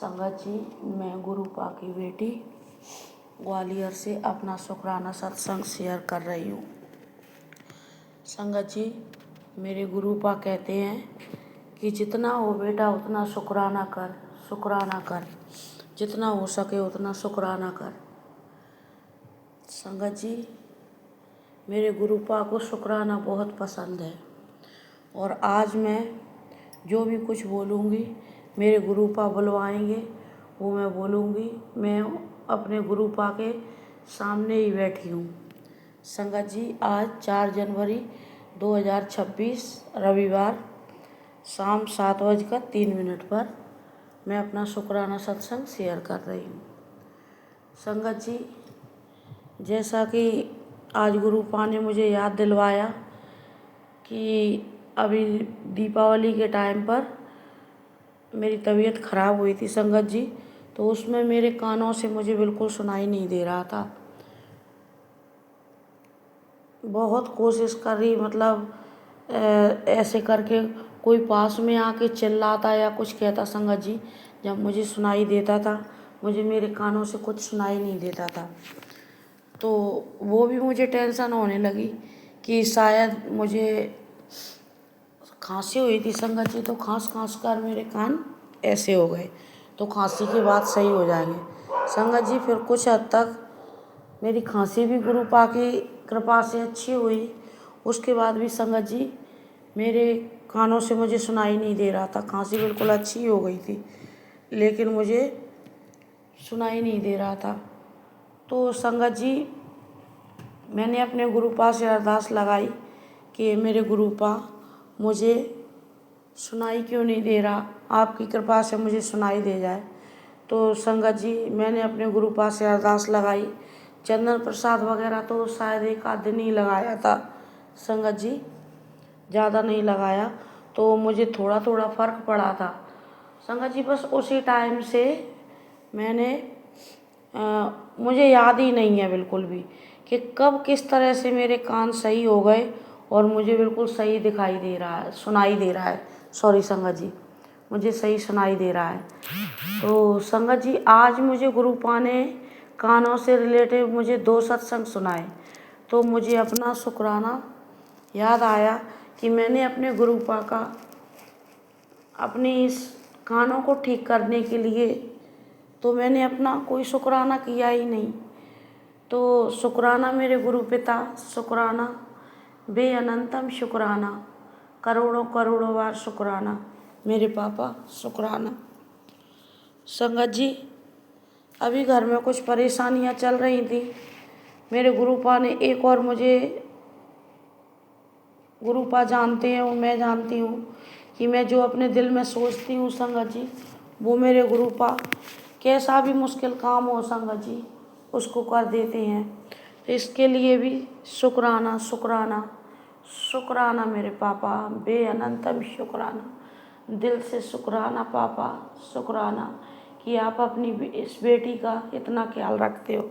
संगत जी, मैं गुरुपा की बेटी ग्वालियर से अपना शुक्राना सत्संग शेयर कर रही हूँ। संगत जी, मेरे गुरुपा कहते हैं कि जितना हो बेटा उतना शुक्राना कर, शुक्राना कर, जितना हो सके उतना शुक्राना कर। संगत जी, मेरे गुरुपा को शुक्राना बहुत पसंद है और आज मैं जो भी कुछ बोलूँगी मेरे गुरुपा बुलवाएंगे वो मैं बोलूँगी। मैं अपने गुरुपा के सामने ही बैठी हूँ। संगत जी, आज 4 जनवरी 2026 रविवार शाम 7:03 पर मैं अपना शुक्राना सत्संग शेयर कर रही हूँ। संगत जी, जैसा कि आज गुरुपा ने मुझे याद दिलवाया कि अभी दीपावली के टाइम पर मेरी तबीयत ख़राब हुई थी संगत जी, तो उसमें मेरे कानों से मुझे बिल्कुल सुनाई नहीं दे रहा था। बहुत कोशिश कर रही, मतलब ऐसे करके कोई पास में आके चिल्लाता या कुछ कहता संगत जी, जब मुझे सुनाई देता था मुझे मेरे कानों से कुछ सुनाई नहीं देता था। तो वो भी मुझे टेंशन होने लगी कि शायद मुझे खांसी हुई थी संगत जी, तो खांस कर मेरे कान ऐसे हो गए, तो खांसी के बाद सही हो जाएंगे। संगत जी, फिर कुछ हद तक मेरी खांसी भी गुरुपा की कृपा से अच्छी हुई। उसके बाद भी संगत जी मेरे कानों से मुझे सुनाई नहीं दे रहा था। खांसी बिल्कुल अच्छी हो गई थी लेकिन मुझे सुनाई नहीं दे रहा था। तो संगत जी, मैंने अपने गुरुपा से अरदास लगाई कि मेरे गुरुपा मुझे सुनाई क्यों नहीं दे रहा, आपकी कृपा से मुझे सुनाई दे जाए। तो संगत जी, मैंने अपने गुरुपा से अरदास लगाई। चंदन प्रसाद वगैरह तो शायद 1 आध दिन ही लगाया था संगत जी, ज़्यादा नहीं लगाया, तो मुझे थोड़ा थोड़ा फ़र्क पड़ा था संगत जी। बस उसी टाइम से मैंने मुझे याद ही नहीं है बिल्कुल भी कि कब किस तरह से मेरे कान सही हो गए और मुझे बिल्कुल सही दिखाई दे रहा है, सुनाई दे रहा है। सॉरी संगत जी, मुझे सही सुनाई दे रहा है। तो संगत जी, आज मुझे गुरुपा ने कानों से रिलेटेड मुझे 2 सत्संग सुनाए, तो मुझे अपना शुक्राना याद आया कि मैंने अपने गुरुपा का अपनी इस कानों को ठीक करने के लिए तो मैंने अपना कोई शुक्राना किया ही नहीं। तो शुक्राना मेरे गुरु पिता, शुक्राना बेअनंतम शुक्राना, करोड़ों करोड़ों बार शुक्राना मेरे पापा, शुक्राना। संगत जी, अभी घर में कुछ परेशानियां चल रही थी। मेरे गुरुपा ने एक और मुझे, गुरुपा जानते हैं और मैं जानती हूँ कि मैं जो अपने दिल में सोचती हूँ संगत जी, वो मेरे गुरुपा कैसा भी मुश्किल काम हो संगत जी उसको कर देते हैं। तो इसके लिए भी शुक्राना, शुक्राना, शुक्राना मेरे पापा, बेअनंतम शुक्राना, दिल से शुक्राना पापा, शुक्राना कि आप अपनी इस बेटी का इतना ख्याल रखते हो।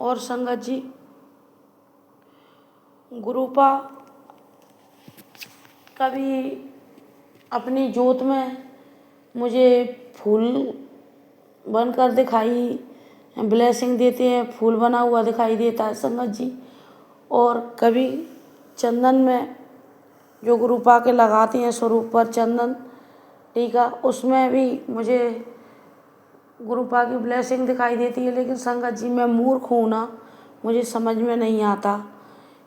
और संगत जी, गुरुपा कभी अपनी जोत में मुझे फूल बनकर दिखाई, ब्लेसिंग देते हैं, फूल बना हुआ दिखाई देता है संगत जी। और कभी चंदन में जो गुरुपा के लगाते हैं स्वरूप पर चंदन टीका, उसमें भी मुझे गुरुपा की ब्लेसिंग दिखाई देती है। लेकिन संगत जी, मैं मूर्ख हूँ ना, मुझे समझ में नहीं आता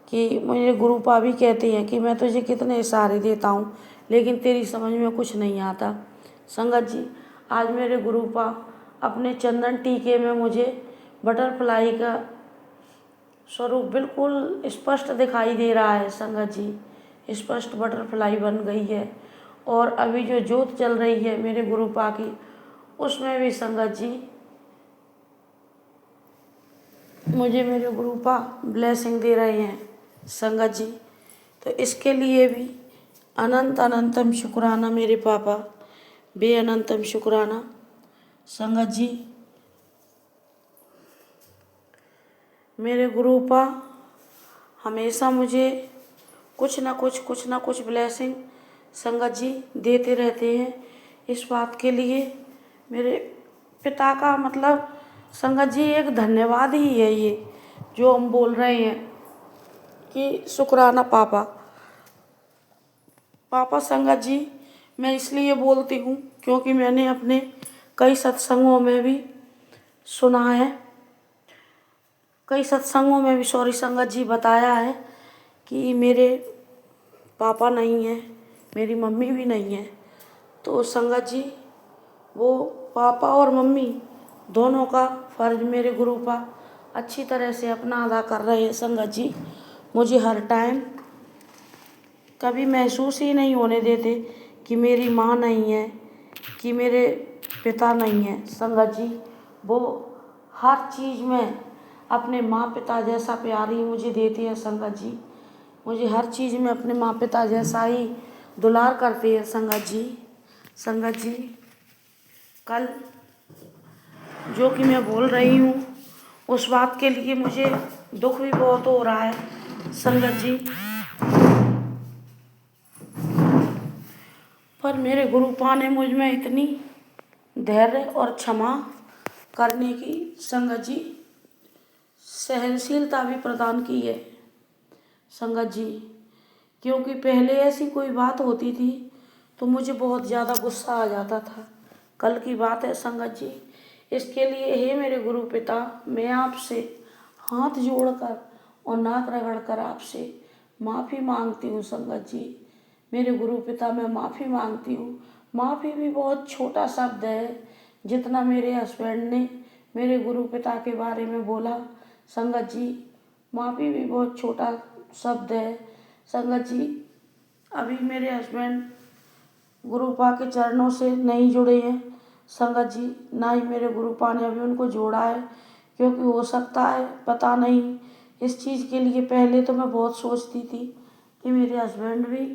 कि मुझे गुरुपा भी कहते हैं कि मैं तुझे कितने इशारे देता हूँ लेकिन तेरी समझ में कुछ नहीं आता। संगत जी, आज मेरे गुरुपा अपने चंदन टीके में मुझे बटरफ्लाई का स्वरूप बिल्कुल स्पष्ट दिखाई दे रहा है संगत जी, स्पष्ट बटरफ्लाई बन गई है। और अभी जो जोत चल रही है मेरे गुरुपा की, उसमें भी संगत जी मुझे मेरे गुरुपा ब्लेसिंग दे रहे हैं संगत जी। तो इसके लिए भी अनंत अनंतम शुक्राना मेरे पापा, बेअनंतम शुक्राना संगत जी। मेरे गुरुपा हमेशा मुझे कुछ ना कुछ ब्लेसिंग संगत जी देते रहते हैं। इस बात के लिए मेरे पिता का मतलब संगत जी एक धन्यवाद ही है ये जो हम बोल रहे हैं कि शुक्राना पापा। पापा संगत जी मैं इसलिए बोलती हूँ क्योंकि मैंने अपने कई सत्संगों में भी सुना है, कई सत्संगों में भी सॉरी संगत जी बताया है कि मेरे पापा नहीं हैं, मेरी मम्मी भी नहीं है। तो संगत जी वो पापा और मम्मी दोनों का फर्ज मेरे गुरु पा अच्छी तरह से अपना अदा कर रहे हैं। संगत जी मुझे हर टाइम कभी महसूस ही नहीं होने देते कि मेरी माँ नहीं है, कि मेरे पिता नहीं है। संगत जी वो हर चीज़ में अपने माँ पिता जैसा प्यार ही मुझे देते हैं। संगत जी मुझे हर चीज़ में अपने माँ पिता जैसा ही दुलार करते हैं। संगत जी कल जो कि मैं बोल रही हूँ उस बात के लिए मुझे दुख भी बहुत हो रहा है। संगत जी पर मेरे गुरुपा ने मुझ में इतनी धैर्य और क्षमा करने की संगत जी सहनशीलता भी प्रदान की है। संगत जी क्योंकि पहले ऐसी कोई बात होती थी तो मुझे बहुत ज़्यादा गुस्सा आ जाता था। कल की बात है संगत जी, इसके लिए हे मेरे गुरु पिता मैं आपसे हाथ जोड़कर और नाक रगड़कर आपसे माफ़ी मांगती हूँ। संगत जी मेरे गुरु पिता मैं माफ़ी मांगती हूँ। माफ़ी भी बहुत छोटा शब्द है जितना मेरे हस्बैंड ने मेरे गुरु पिता के बारे में बोला। संगत जी माफ़ी भी बहुत छोटा शब्द है। संगत जी अभी मेरे हस्बैंड गुरुपा के चरणों से नहीं जुड़े हैं। संगत जी ना ही मेरे गुरुपा ने अभी उनको जोड़ा है, क्योंकि हो सकता है पता नहीं इस चीज़ के लिए पहले तो मैं बहुत सोचती थी कि मेरे हस्बैंड भी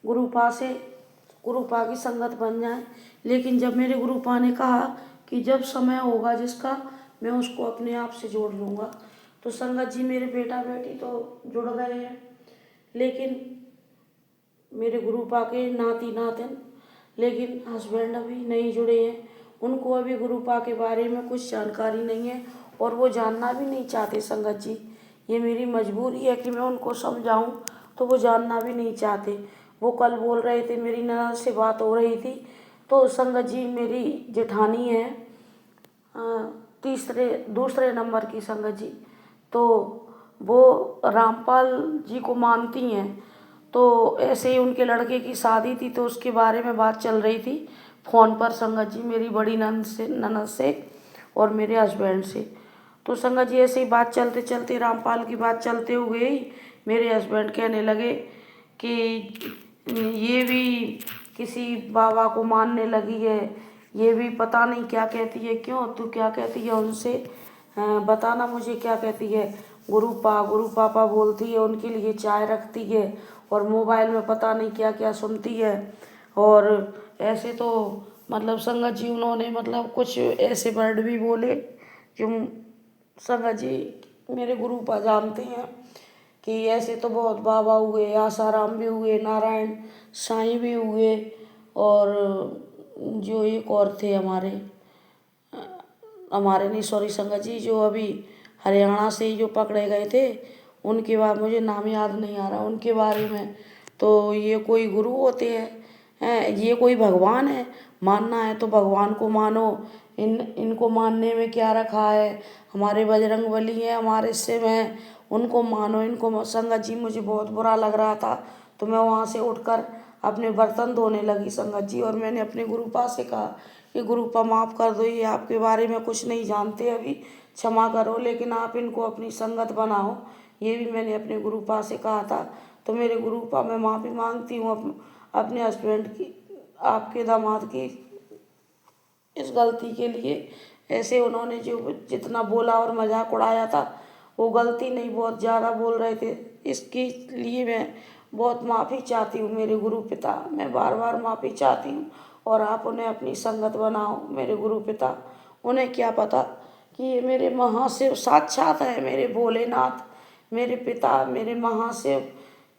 गुरुपा की संगत बन जाए, लेकिन जब मेरे गुरुपा ने कहा कि जब समय होगा जिसका मैं उसको अपने आप से जोड़ लूँगा, तो संगत जी मेरे बेटा बेटी तो जुड़ गए हैं, लेकिन मेरे गुरुपा के नाती नातिन लेकिन हस्बैंड अभी नहीं जुड़े हैं। उनको अभी गुरुपा के बारे में कुछ जानकारी नहीं है और वो जानना भी नहीं चाहते। संगत जी ये मेरी मजबूरी है कि मैं उनको समझाऊं तो वो जानना भी नहीं चाहते। वो कल बोल रहे थे, मेरी ननद से बात हो रही थी, तो संगत जी मेरी जेठानी है दूसरे नंबर की संगत जी, तो वो रामपाल जी को मानती हैं। तो ऐसे ही उनके लड़के की शादी थी तो उसके बारे में बात चल रही थी फ़ोन पर संगत जी मेरी बड़ी ननद से और मेरे हस्बैंड से। तो संगत जी ऐसे ही बात चलते चलते रामपाल की बात चलते हुए ही मेरे हस्बैंड कहने लगे कि ये भी किसी बाबा को मानने लगी है, ये भी पता नहीं क्या कहती है। क्यों तू क्या कहती है उनसे बताना मुझे क्या कहती है। गुरु पापा बोलती है, उनके लिए चाय रखती है और मोबाइल में पता नहीं क्या क्या सुनती है। और ऐसे तो मतलब संगत जी उन्होंने मतलब कुछ ऐसे वर्ड भी बोले जो संगत जी मेरे गुरुपा जानते हैं कि ऐसे तो बहुत बाबा हुए, आसाराम भी हुए, नारायण साईं भी हुए, और जो एक और थे हमारे नहीं सॉरी संगत जी जो अभी हरियाणा से ही जो पकड़े गए थे उनके बाद मुझे नाम याद नहीं आ रहा उनके बारे में। तो ये कोई गुरु होते हैं, ये कोई भगवान है, मानना है तो भगवान को मानो। इनको मानने में क्या रखा है, हमारे बजरंगबली हैं, हमारे शिव हैं, उनको मानो, इनको संगत जी मुझे बहुत बुरा लग रहा था तो मैं वहाँ से उठकर अपने बर्तन धोने लगी संगत जी। और मैंने अपने गुरुपा से कहा कि गुरुपा माफ़ कर दो, ये आपके बारे में कुछ नहीं जानते, अभी क्षमा करो, लेकिन आप इनको अपनी संगत बनाओ। ये भी मैंने अपने गुरुपा से कहा था। तो मेरे गुरुपा मैं माफ़ी मांगती हूँ अपने हस्बैंड की, आपके दामाद की इस गलती के लिए। ऐसे उन्होंने जो जितना बोला और मजाक उड़ाया था वो गलती नहीं, बहुत ज़्यादा बोल रहे थे, इसके लिए मैं बहुत माफ़ी चाहती हूँ मेरे गुरु पिता, मैं बार बार माफ़ी चाहती हूँ। और आप उन्हें अपनी संगत बनाओ मेरे गुरु पिता। उन्हें क्या पता कि ये मेरे महाशिव साक्षात है, मेरे भोलेनाथ, मेरे पिता, मेरे महाशिव,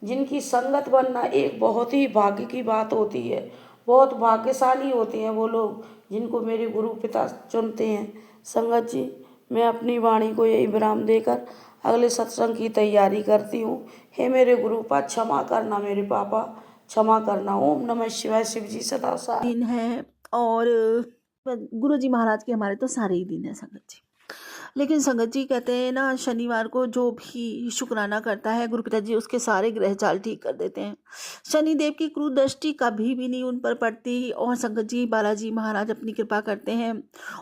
जिनकी संगत बनना एक बहुत ही भाग्य की बात होती है। बहुत भाग्यशाली होते हैं वो लोग जिनको मेरे गुरु पिता चुनते हैं। संगत जी, मैं अपनी वाणी को यही विराम देकर अगले सत्संग की तैयारी करती हूँ। हे मेरे गुरु पाद क्षमा करना, मेरे पापा क्षमा करना। ओम नमः शिवाय। शिव जी सदा साथ दिन है और गुरु जी महाराज के हमारे तो सारे ही दिन है संगत जी। लेकिन संगत जी कहते हैं ना, शनिवार को जो भी शुक्राना करता है गुरु पिताजी उसके सारे ग्रह चाल ठीक कर देते हैं। शनिदेव की क्रूर दृष्टि कभी भी नहीं उन पर पड़ती और संगत जी बालाजी महाराज अपनी कृपा करते हैं।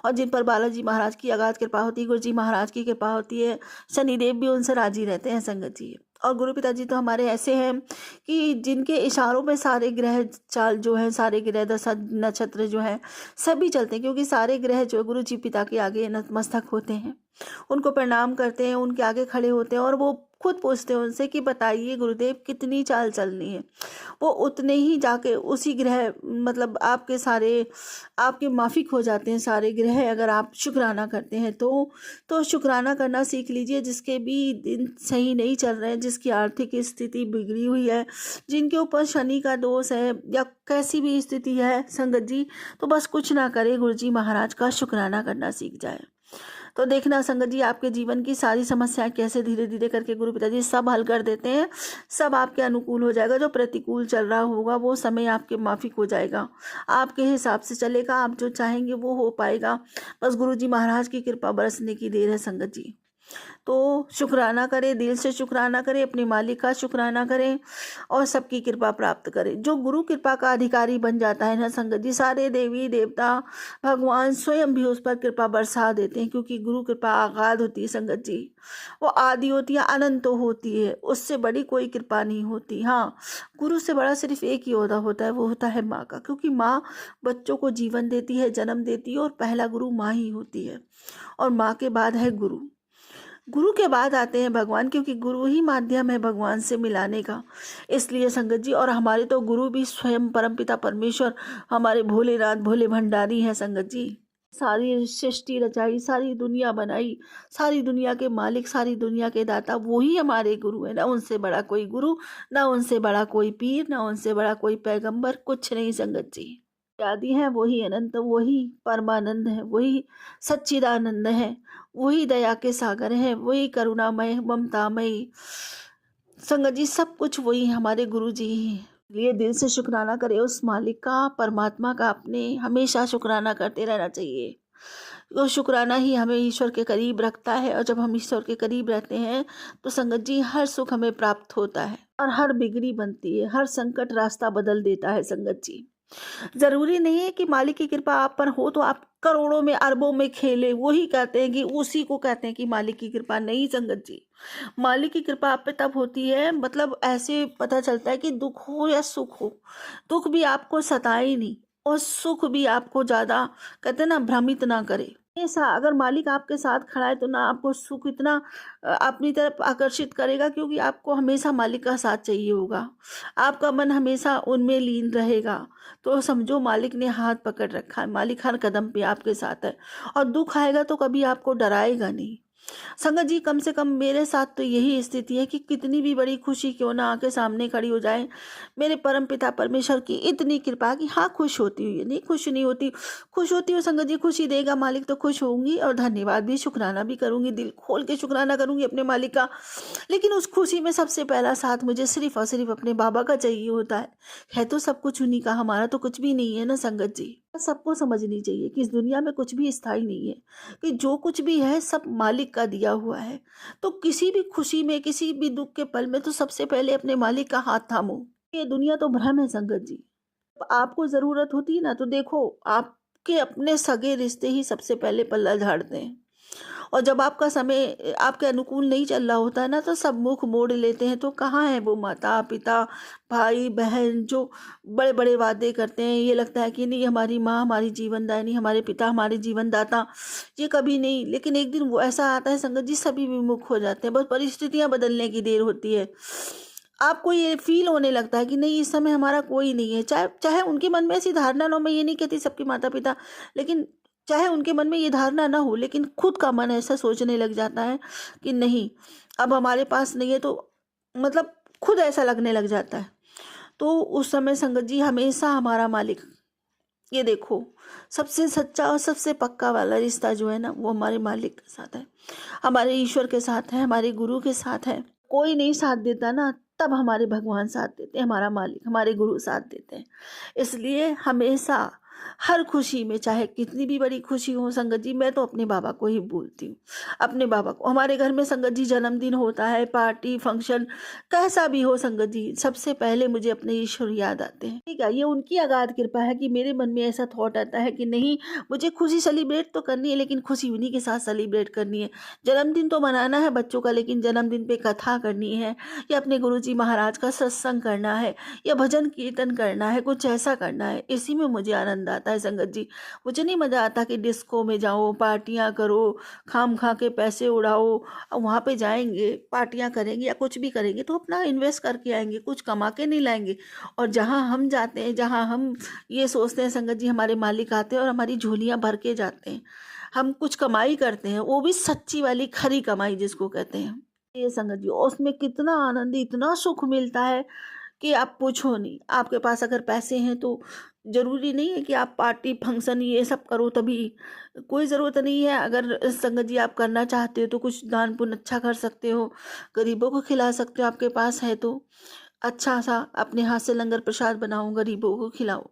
और जिन पर बालाजी महाराज की अगाध कृपा होती है, गुरु जी महाराज की कृपा होती है, शनिदेव भी उनसे राजी रहते हैं संगत जी। और गुरु पिताजी तो हमारे ऐसे हैं कि जिनके इशारों पे सारे ग्रह चाल जो है, सारे ग्रह दशा नक्षत्र जो है सभी चलते हैं, क्योंकि सारे ग्रह जो गुरु जी पिता के आगे नतमस्तक होते हैं, उनको प्रणाम करते हैं, उनके आगे खड़े होते हैं और वो खुद पूछते हैं उनसे कि बताइए गुरुदेव कितनी चाल चलनी है। वो उतने ही जाके उसी ग्रह मतलब आपके सारे आपके माफिक हो जाते हैं सारे ग्रह, अगर आप शुक्राना करते हैं तो शुक्राना करना सीख लीजिए। जिसके भी दिन सही नहीं चल रहे हैं, जिसकी आर्थिक स्थिति बिगड़ी हुई है, जिनके ऊपर शनि का दोष है या कैसी भी स्थिति है संगत जी, तो बस कुछ ना करे, गुरु जी महाराज का शुक्राना करना सीख जाए। तो देखना संगत जी आपके जीवन की सारी समस्याएं कैसे धीरे धीरे करके गुरु पिताजी सब हल कर देते हैं। सब आपके अनुकूल हो जाएगा। जो प्रतिकूल चल रहा होगा वो समय आपके माफिक हो जाएगा, आपके हिसाब से चलेगा, आप जो चाहेंगे वो हो पाएगा। बस गुरु जी महाराज की कृपा बरसने की देर है संगत जी। तो शुक्राना करें, दिल से शुक्राना करें, अपने मालिक का शुक्राना करें और सबकी कृपा प्राप्त करें। जो गुरु कृपा का अधिकारी बन जाता है ना संगत जी, सारे देवी देवता भगवान स्वयं भी उस पर कृपा बरसा देते हैं, क्योंकि गुरु कृपा अगाध होती है संगत जी। वो आदि होती है, अनंत होती है, उससे बड़ी कोई कृपा नहीं होती। हाँ, गुरु से बड़ा सिर्फ एक ही ओहदा होता है, वो होता है माँ का, क्योंकि माँ बच्चों को जीवन देती है, जन्म देती है और पहला गुरु माँ ही होती है। और माँ के बाद है गुरु, गुरु के बाद आते हैं भगवान, क्योंकि गुरु ही माध्यम है भगवान से मिलाने का। इसलिए संगत जी, और हमारे तो गुरु भी स्वयं परमपिता परमेश्वर हमारे भोलेनाथ भोले भंडारी हैं संगत जी। सारी सृष्टि रचाई, सारी दुनिया बनाई, सारी दुनिया के मालिक, सारी दुनिया के दाता वही हमारे गुरु है। ना उनसे बड़ा कोई गुरु, ना उनसे बड़ा कोई पीर, ना उनसे बड़ा कोई पैगंबर, कुछ नहीं संगत जी। आदि है वही अनंत, वही परमानंद है, वही सच्चिदानंद है, वही दया के सागर है, वही करुणामय ममतामय संगत जी। सब कुछ वही हमारे गुरु जी ही हैं। लिए दिल से शुक्राना करें उस मालिक का, परमात्मा का। अपने हमेशा शुक्राना करते रहना चाहिए। वो शुक्राना ही हमें ईश्वर के करीब रखता है, और जब हम ईश्वर के करीब रहते हैं तो संगत जी हर सुख हमें प्राप्त होता है और हर बिगड़ी बनती है, हर संकट रास्ता बदल देता है संगत जी। जरूरी नहीं है कि मालिक की कृपा आप पर हो तो आप करोड़ों में अरबों में खेले, वही कहते हैं कि उसी को कहते हैं कि मालिक की कृपा। नहीं संगत जी, मालिक की कृपा आप पे तब होती है, मतलब ऐसे पता चलता है कि दुख हो या सुख हो, दुख भी आपको सताए ही नहीं और सुख भी आपको ज्यादा कहते हैं ना भ्रमित ना करे। ऐसा अगर मालिक आपके साथ खड़ा है तो ना आपको सुख इतना अपनी तरफ आकर्षित करेगा, क्योंकि आपको हमेशा मालिक का साथ चाहिए होगा, आपका मन हमेशा उनमें लीन रहेगा। तो समझो मालिक ने हाथ पकड़ रखा है, मालिक हर कदम पे आपके साथ है, और दुख आएगा तो कभी आपको डराएगा नहीं। संगत जी, कम से कम मेरे साथ तो यही स्थिति है कि कितनी भी बड़ी खुशी क्यों ना आके सामने खड़ी हो जाए, मेरे परम पिता परमेश्वर की इतनी कृपा कि हाँ खुश होती हुई, नहीं खुश नहीं होती, खुश होती हूँ संगत जी। खुशी देगा मालिक तो खुश होंगी, और धन्यवाद भी शुक्राना भी करूंगी, दिल खोल के शुक्राना करूंगी अपने मालिक का। लेकिन उस खुशी में सबसे पहला साथ मुझे सिर्फ और सिर्फ अपने बाबा का चाहिए होता है तो सब कुछ उन्हीं का, हमारा तो कुछ भी नहीं है ना संगत जी। सबको समझनी चाहिए कि इस दुनिया में कुछ भी स्थायी नहीं है, कि जो कुछ भी है सब मालिक का दिया हुआ है। तो किसी भी खुशी में, किसी भी दुख के पल में तो सबसे पहले अपने मालिक का हाथ थामो। ये दुनिया तो भ्रम है संगत जी। आपको जरूरत होती है ना तो देखो, आपके अपने सगे रिश्ते ही सबसे पहले पल्ला झाड़ते हैं, और जब आपका समय आपके अनुकूल नहीं चल रहा होता है ना तो सब मुख मोड़ लेते हैं। तो कहाँ है वो माता पिता भाई बहन जो बड़े बड़े वादे करते हैं, ये लगता है कि नहीं हमारी माँ हमारी जीवनदायिनी, हमारे पिता हमारे जीवनदाता, ये कभी नहीं। लेकिन एक दिन वो ऐसा आता है संगत जी, सभी विमुख हो जाते हैं, बस परिस्थितियां बदलने की देर होती है। आपको ये फील होने लगता है कि नहीं इस समय हमारा कोई नहीं है, चाहे चाहे उनके मन में ऐसी धारणा ना हो, मैं ये नहीं कहती सबके माता पिता, लेकिन चाहे उनके मन में ये धारणा ना हो, लेकिन खुद का मन ऐसा सोचने लग जाता है कि नहीं अब हमारे पास नहीं है, तो मतलब खुद ऐसा लगने लग जाता है। तो उस समय संगत जी हमेशा हमारा मालिक ये देखो, सबसे सच्चा और सबसे पक्का वाला रिश्ता जो है ना, वो हमारे मालिक के साथ है, हमारे ईश्वर के साथ है, हमारे गुरु के साथ है। कोई नहीं साथ देता ना, तब हमारे भगवान साथ देते हैं, हमारा मालिक, हमारे गुरु साथ देते हैं। इसलिए हमेशा हर खुशी में, चाहे कितनी भी बड़ी खुशी हो संगत जी, मैं तो अपने बाबा को ही बोलती हूँ, अपने बाबा को। हमारे घर में संगत जी जन्मदिन होता है, पार्टी फंक्शन कैसा भी हो संगत जी, सबसे पहले मुझे अपने ईश्वर याद आते हैं। ठीक है, ये उनकी अगाध कृपा है कि मेरे मन में ऐसा थॉट आता है कि नहीं, मुझे खुशी सेलिब्रेट तो करनी है, लेकिन खुशी उन्हीं के साथ सेलिब्रेट करनी है। जन्मदिन तो मनाना है बच्चों का, लेकिन जन्मदिन पे कथा करनी है, या अपने गुरुजी महाराज का सत्संग करना है, या भजन कीर्तन करना है, कुछ ऐसा करना है। इसी में मुझे आनंद आता है संगत जी। मुझे नहीं मज़ा आता कि डिस्को में जाओ, पार्टियां करो, खाम खा के पैसे उड़ाओ। अब वहाँ पे जाएंगे, पार्टियां करेंगे या कुछ भी करेंगे तो अपना इन्वेस्ट करके आएंगे, कुछ कमा के नहीं लाएंगे। और जहाँ हम जाते हैं, जहाँ हम ये सोचते हैं संगत जी, हमारे मालिक आते हैं और हमारी झोलियाँ भर के जाते हैं, हम कुछ कमाई करते हैं, वो भी सच्ची वाली खरी कमाई जिसको कहते हैं। ये संगत जी, और उसमें कितना आनंद, इतना सुख मिलता है कि आप पूछो नहीं। आपके पास अगर पैसे हैं तो ज़रूरी नहीं है कि आप पार्टी फंक्शन ये सब करो, तभी कोई ज़रूरत नहीं है। अगर संगत जी आप करना चाहते हो तो कुछ दान पुण्य अच्छा कर सकते हो, गरीबों को खिला सकते हो, आपके पास है तो अच्छा सा अपने हाथ से लंगर प्रसाद बनाओ, गरीबों को खिलाओ,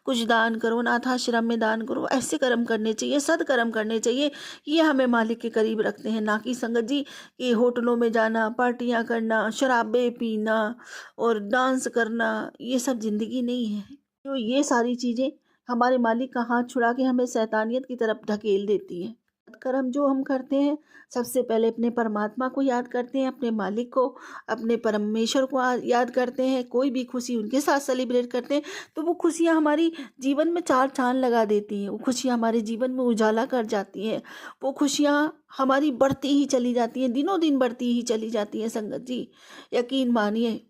कुछ दान करो, अनाथाश्रम में दान करो। ऐसे कर्म करने चाहिए, सदकर्म करने चाहिए। ये हमें मालिक के करीब रखते हैं, ना कि संगत जी कि होटलों में जाना, पार्टियां करना, शराबें पीना और डांस करना। ये सब जिंदगी नहीं है। तो ये सारी चीज़ें हमारे मालिक का हाथ छुड़ा के हमें शैतानियत की तरफ ढकेल देती हैं। कर्म जो हम करते हैं, सबसे पहले अपने परमात्मा को याद करते हैं, अपने मालिक को, अपने परमेश्वर को याद करते हैं। कोई भी खुशी उनके साथ सेलिब्रेट करते हैं तो वो खुशियाँ हमारी जीवन में चार चांद लगा देती हैं, वो खुशियाँ हमारे जीवन में उजाला कर जाती हैं, वो खुशियाँ हमारी बढ़ती ही चली जाती हैं, दिनों दिन बढ़ती ही चली जाती हैं संगत जी। यकीन मानिए,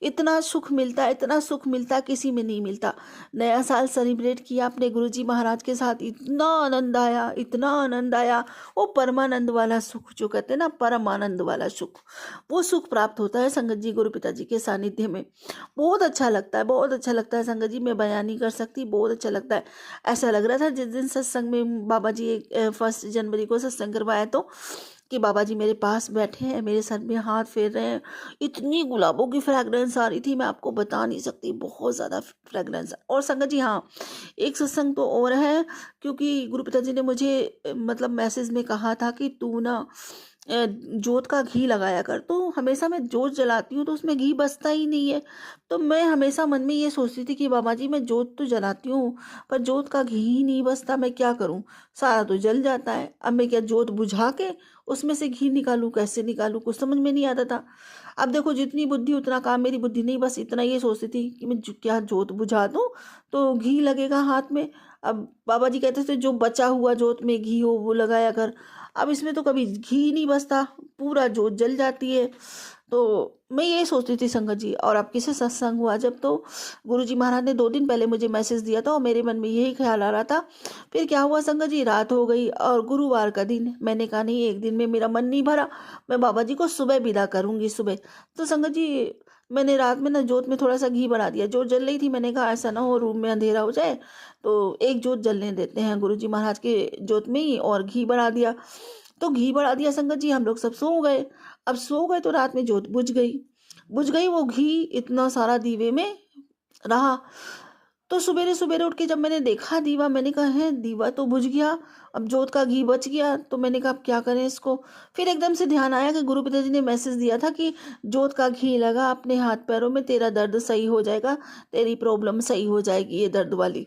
इतना सुख मिलता है, इतना सुख मिलता है, किसी में नहीं मिलता। नया साल सेलिब्रेट किया अपने गुरुजी महाराज के साथ, इतना आनंद आया, इतना आनंद आया। वो परमानंद वाला सुख जो कहते हैं ना, परम आनंद वाला सुख, वो सुख प्राप्त होता है संगत जी गुरु पिताजी के सानिध्य में। बहुत अच्छा लगता है, बहुत अच्छा लगता है संगत जी, मैं बयान नहीं कर सकती, बहुत अच्छा लगता है। ऐसा लग रहा था जिस दिन सत्संग में बाबा जी 1 जनवरी को सत्संग करवाया तो, कि बाबा जी मेरे पास बैठे हैं, मेरे सर में हाथ फेर रहे हैं। इतनी गुलाबों की फ्रेगरेंस आ रही थी, मैं आपको बता नहीं सकती, बहुत ज़्यादा फ्रेगरेंस। और संगत जी हाँ, एक सत्संग तो और है, क्योंकि गुरु पिताजी ने मुझे मतलब मैसेज में कहा था कि तू ना जोत का घी लगाया कर। तो हमेशा मैं जोत जलाती हूँ तो उसमें घी बचता ही नहीं है। तो मैं हमेशा मन में ये सोचती थी कि बाबा जी मैं जोत तो जलाती हूँ, पर जोत का घी ही नहीं बचता, मैं क्या करूँ, सारा तो जल जाता है। अब मैं क्या जोत बुझा के उसमें से घी निकालूं, कैसे निकालूं, कुछ समझ में नहीं आता था। अब देखो, जितनी बुद्धि उतना काम, मेरी बुद्धि नहीं, बस इतना ये सोचती थी कि मैं क्या जोत बुझा दूं तो घी लगेगा हाथ में। अब बाबा जी कहते थे जो बचा हुआ जोत में घी हो वो लगाया कर। अब इसमें तो कभी घी नहीं बचता, पूरा जोत जल जाती है। तो मैं ये सोचती थी संगत जी। और अब किसे सत्संग हुआ जब, तो गुरुजी महाराज ने 2 दिन पहले मुझे मैसेज दिया था और मेरे मन में यही ख्याल आ रहा था। फिर क्या हुआ संगत जी, रात हो गई और गुरुवार का दिन, मैंने कहा नहीं, एक दिन में मेरा मन नहीं भरा, मैं बाबा जी को सुबह विदा करूंगी सुबह। तो संगत जी मैंने रात में ना जोत में थोड़ा सा घी बढ़ा दिया, जोत जल रही थी, मैंने कहा ऐसा ना हो रूम में अंधेरा हो जाए, तो एक जोत जलने देते हैं गुरुजी महाराज के जोत में ही, और घी बढ़ा दिया। तो घी बढ़ा दिया संगत जी, हम लोग सब सो गए। अब सो गए तो रात में जोत बुझ गई, बुझ गई, वो घी इतना सारा दीवे में रहा। तो सवेरे सवेरे उठ के जब मैंने देखा दीवा, मैंने कहा है दीवा तो बुझ गया, अब जोत का घी बच गया। तो मैंने कहा अब क्या करें इसको। फिर एकदम से ध्यान आया कि गुरु पिताजी ने मैसेज दिया था कि जोत का घी लगा अपने हाथ पैरों में, तेरा दर्द सही हो जाएगा, तेरी प्रॉब्लम सही हो जाएगी ये दर्द वाली।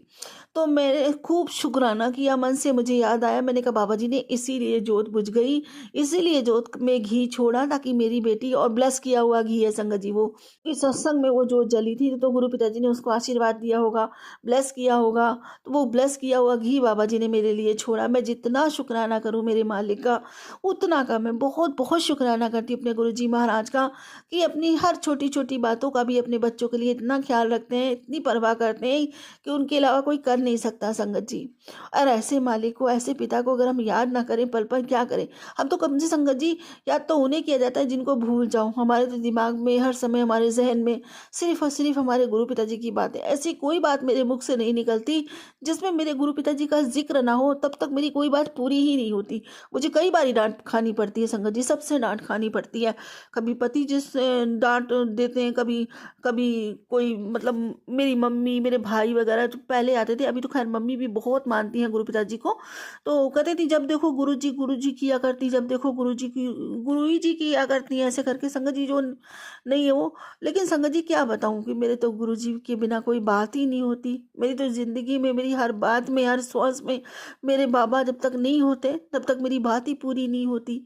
तो मैंने खूब शुक्राना किया, मन से मुझे याद आया, मैंने कहा बाबा जी ने इसीलिए जोत बुझ गई, इसीलिए जोत में घी छोड़ा ताकि मेरी बेटी, और ब्लेस किया हुआ घी है संगत जी वो, इस सत्संग में वो जोत जली थी तो गुरु पिताजी ने उसको आशीर्वाद दिया होगा, ब्लेस किया होगा, तो वो ब्लेस किया हुआ घी बाबा जी ने मेरे लिए छोड़ा। मैं जितना शुक्राना करूँ मेरे मालिक का उतना कम है। बहुत बहुत शुक्राना करती हूँ अपने गुरुजी महाराज का कि अपनी हर छोटी छोटी बातों का भी अपने बच्चों के लिए इतना ख्याल रखते हैं, इतनी परवाह करते हैं कि उनके अलावा कोई कर नहीं सकता संगत जी। और ऐसे मालिक को, ऐसे पिता को अगर हम याद ना करें पल पल, क्या करें हम। तो कम से संगत जी याद तो उन्हें किया जाता है जिनको भूल जाओ। हमारे तो दिमाग में हर समय, हमारे जहन में सिर्फ और सिर्फ हमारे गुरु पिताजी की बातें। ऐसी कोई बात मेरे मुख से नहीं निकलती जिसमें मेरे गुरु पिताजी का जिक्र ना हो। तब तक मेरी कोई बात पूरी ही नहीं होती। मुझे कई बारी डांट खानी पड़ती है संगत जी, सबसे डांट खानी पड़ती है। कभी पति जिस डांट देते हैं, कभी कभी कोई मतलब मेरी मम्मी, मेरे भाई वगैरह जो पहले आते थे, अभी तो खैर मम्मी भी बहुत मानती हैं गुरु पिताजी को। तो कहते थी जब देखो गुरु जी किया करती, जब देखो गुरु जी किया करती हैं, ऐसे करके संगत जी जो नहीं है वो। लेकिन संगत जी क्या बताऊं कि मेरे तो गुरु जी के बिना कोई बात ही नहीं होती। मेरी तो जिंदगी में, मेरी हर बात में, हर श्वास में मेरे बाबा जब तक नहीं होते तब तक मेरी बात ही पूरी नहीं होती।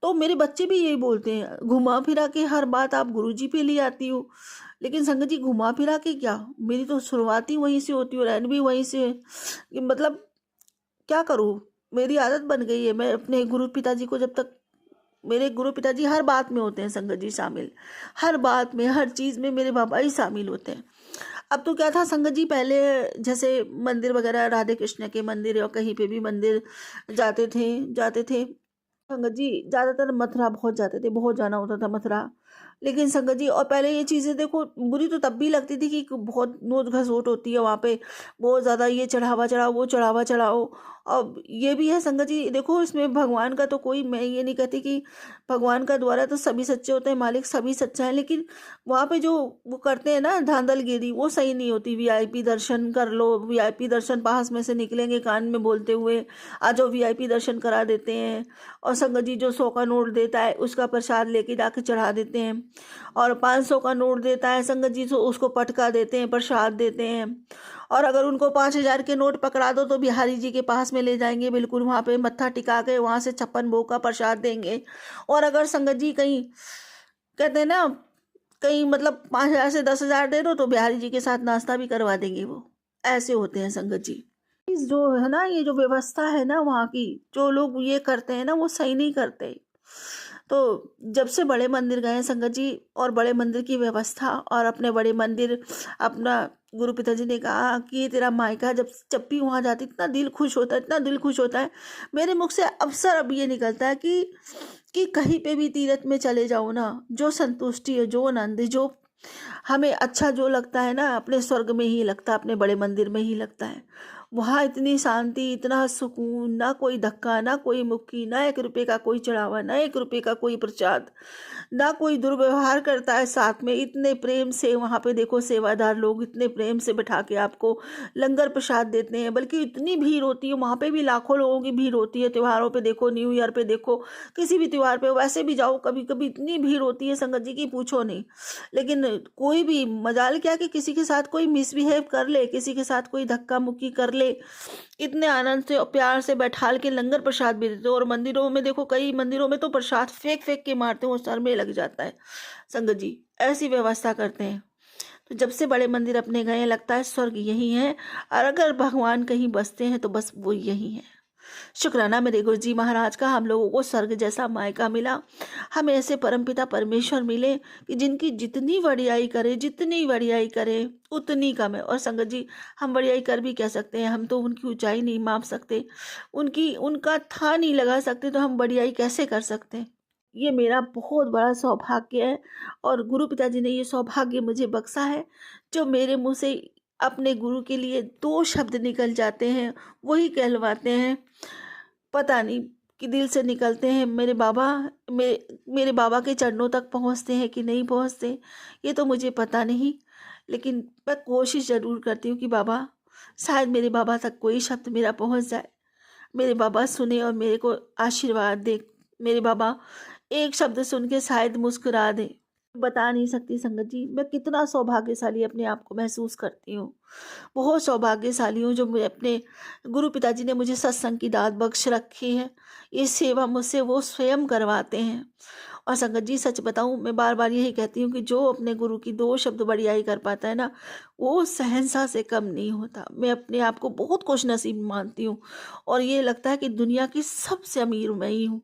तो मेरे बच्चे भी यही बोलते हैं, घुमा फिरा के हर बात आप गुरुजी पे ले आती हो। लेकिन संगत जी घुमा फिरा के क्या, मेरी तो शुरुआत ही वहीं से होती है और एंड भी वहीं से है। कि मतलब क्या करूँ, मेरी आदत बन गई है। मैं अपने गुरु पिताजी को जब तक, मेरे गुरु पिताजी हर बात में होते हैं संगत जी शामिल, हर बात में, हर चीज़ में मेरे बाबा ही शामिल होते हैं। अब तो क्या था संगत जी, पहले जैसे मंदिर वगैरह, राधे कृष्ण के मंदिर या कहीं पे भी मंदिर जाते थे संगत जी। ज़्यादातर मथुरा बहुत जाते थे, बहुत जाना होता था मथुरा। लेकिन संगत जी, और पहले ये चीज़ें देखो बुरी तो तब भी लगती थी कि बहुत नोच घसोट होती है वहाँ पे, बहुत ज़्यादा ये चढ़ावा चढ़ाओ, वो चढ़ावा चढ़ाओ। अब ये भी है संगत जी, देखो इसमें भगवान का तो कोई, मैं ये नहीं कहती कि भगवान का द्वारा तो सभी सच्चे होते हैं, मालिक सभी सच्चा है। लेकिन वहाँ पे जो वो करते हैं ना धांधलगिरी, वो सही नहीं होती। वीआईपी दर्शन कर लो, वीआईपी दर्शन पास में से निकलेंगे कान में बोलते हुए, आज जो वीआईपी दर्शन करा देते हैं। और संगत जी जो 100 का नोट देता है उसका प्रसाद लेके जाके चढ़ा देते हैं। और 500 का नोट देता है संगत जी तो उसको पटका देते हैं, प्रसाद देते हैं। और अगर उनको 5,000 के नोट पकड़ा दो तो बिहारी जी के पास में ले जाएंगे, बिल्कुल वहाँ पे मत्था टिका के वहाँ से 56 भोग का प्रसाद देंगे। और अगर संगत जी कहीं कहते हैं ना, कहीं मतलब 5,000 से 10,000 दे दो तो बिहारी जी के साथ नाश्ता भी करवा देंगे वो। ऐसे होते हैं संगत जी। इस जो है ना, ये जो व्यवस्था है ना वहाँ की, जो लोग ये करते हैं ना वो सही नहीं करते। तो जब से बड़े मंदिर गए हैं संगत जी, और बड़े मंदिर की व्यवस्था, और अपने बड़े मंदिर, अपना गुरु पिताजी ने कहा कि ये तेरा मायका, जब भी वहाँ जाती इतना दिल खुश होता है, इतना दिल खुश होता है। मेरे मुख से अक्सर अब ये निकलता है कि कहीं पे भी तीर्थ में चले जाओ ना, जो संतुष्टि है, जो आनंद है, जो हमें अच्छा जो लगता है ना, अपने स्वर्ग में ही लगता है, अपने बड़े मंदिर में ही लगता है। वहाँ इतनी शांति, इतना सुकून, ना कोई धक्का, ना कोई मुक्की, ना 1 रुपये का कोई चढ़ावा, ना 1 रुपये का कोई प्रसाद, ना कोई दुर्व्यवहार करता है साथ में। इतने प्रेम से वहाँ पे देखो सेवादार लोग इतने प्रेम से बैठा के आपको लंगर प्रसाद देते हैं। बल्कि इतनी भीड़ होती है वहाँ पे भी, लाखों लोगों की भीड़ होती है। त्योहारों पे देखो, न्यू ईयर पे देखो, किसी भी त्योहार पे वैसे भी जाओ, कभी कभी इतनी भीड़ होती है संगत जी की पूछो नहीं। लेकिन कोई भी मजाल क्या कि किसी के साथ कोई मिसबिहेव कर ले, किसी के साथ कोई धक्का मुक्की कर ले, इतने आनंद से और प्यार से बैठाल के लंगर प्रसाद भी देते हो। और मंदिरों में देखो, कई मंदिरों में तो प्रसाद फेंक फेंक के मारते हो, सर में लग जाता है संगत जी। ऐसी व्यवस्था करते हैं। तो जब से बड़े मंदिर अपने गए लगता है स्वर्ग यही है, और अगर भगवान कहीं बसते हैं तो बस वो यही है। शुक्राना मेरे गुरु जी महाराज का, हम लोगों को स्वर्ग जैसा मायका मिला। हमें ऐसे परमपिता परमेश्वर मिले कि जिनकी जितनी वडियाई करे, जितनी वडियाई करे उतनी कम है। और संगत जी, हम वडियाई कर भी कह सकते हैं, हम तो उनकी ऊंचाई नहीं माप सकते, उनका था नहीं लगा सकते, तो हम वडियाई कैसे कर सकते हैं। ये मेरा बहुत बड़ा सौभाग्य है, और गुरु पिताजी ने ये सौभाग्य मुझे बख्शा है। जो मेरे मुँह से अपने गुरु के लिए 2 शब्द निकल जाते हैं, वही कहलवाते हैं। पता नहीं कि दिल से निकलते हैं। मेरे बाबा के चरणों तक पहुंचते हैं कि नहीं पहुंचते, ये तो मुझे पता नहीं। लेकिन मैं कोशिश ज़रूर करती हूँ कि बाबा, शायद मेरे बाबा तक कोई शब्द मेरा पहुंच जाए, मेरे बाबा सुने और मेरे को आशीर्वाद दे। मेरे बाबा एक शब्द सुन के शायद मुस्कुरा दे। बता नहीं सकती संगत जी, मैं कितना सौभाग्यशाली अपने आप को महसूस करती हूँ। बहुत सौभाग्यशाली हूँ जो मैं अपने गुरु पिताजी ने मुझे सत्संग की दात बख्श रखी है। ये सेवा मुझसे वो स्वयं करवाते हैं, और संगत जी सच बताऊँ, मैं बार-बार यही कहती हूँ कि जो अपने गुरु की 2 शब्द बड़ियाई कर पाता है ना, वो शहंशाह से कम नहीं होता। मैं अपने आप को बहुत खुशनसीब मानती हूँ और ये लगता है कि दुनिया की सबसे अमीर मैं ही हूँ।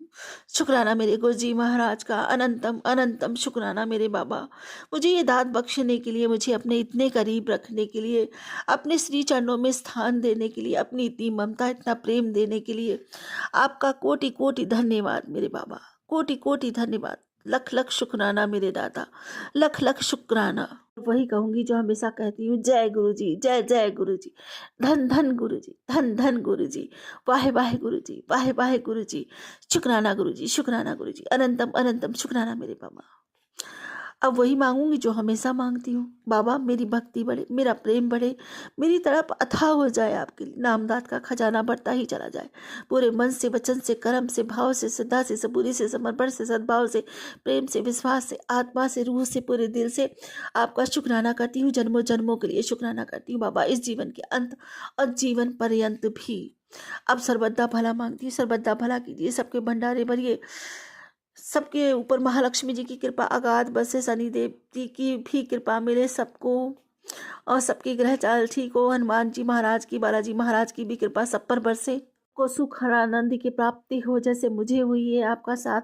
शुक्राना मेरे गुरुजी महाराज का, अनंतम अनंतम शुक्राना मेरे बाबा। मुझे ये दात बख्शने के लिए, मुझे अपने इतने करीब रखने के लिए, अपने श्री चरणों में स्थान देने के लिए, अपनी इतनी ममता, इतना प्रेम देने के लिए आपका कोटि-कोटि धन्यवाद मेरे बाबा। कोटि-कोटि धन्यवाद। लख-लख शुक्राना मेरे दाता। लख-लख शुक्राना। वही कहूँगी जो हमेशा कहती हूँ, जय गुरुजी, जय जय गुरुजी। धन-धन गुरुजी, धन-धन गुरुजी। वाहे-वाहे गुरुजी, वाहे-वाहे गुरुजी। शुक्राना गुरुजी, शुक्राना गुरुजी। अनंतम अनंतम शुक्राना मेरे बाबा। अब वही मांगूंगी जो हमेशा मांगती हूँ, बाबा मेरी भक्ति बढ़े, मेरा प्रेम बढ़े, मेरी तड़प अथाह हो जाए आपके लिए, नामदात का खजाना बढ़ता ही चला जाए। पूरे मन से, वचन से, कर्म से, भाव से, श्रद्धा से, सबूरी से, समर्पण से, सद्भाव से, प्रेम से, विश्वास से, आत्मा से, रूह से, पूरे दिल से आपका शुक्राना करती हूँ। जन्मों जन्मों के लिए शुक्राना करती हूँ बाबा, इस जीवन के अंत और जीवन पर्यंत भी। अब सर्वदा भला मांगती हूँ, सर्वदा भला कीजिए, सबके भंडारे भरिए, सबके ऊपर महालक्ष्मी जी की कृपा अगाध बरसे, शनिदेव जी की भी कृपा मिले सबको, और सबकी ग्रह चाल ठीक हो, हनुमान जी महाराज की, बालाजी महाराज की भी कृपा सब पर बरसे, को सुख हर आनंद की प्राप्ति हो जैसे मुझे हुई है। आपका साथ,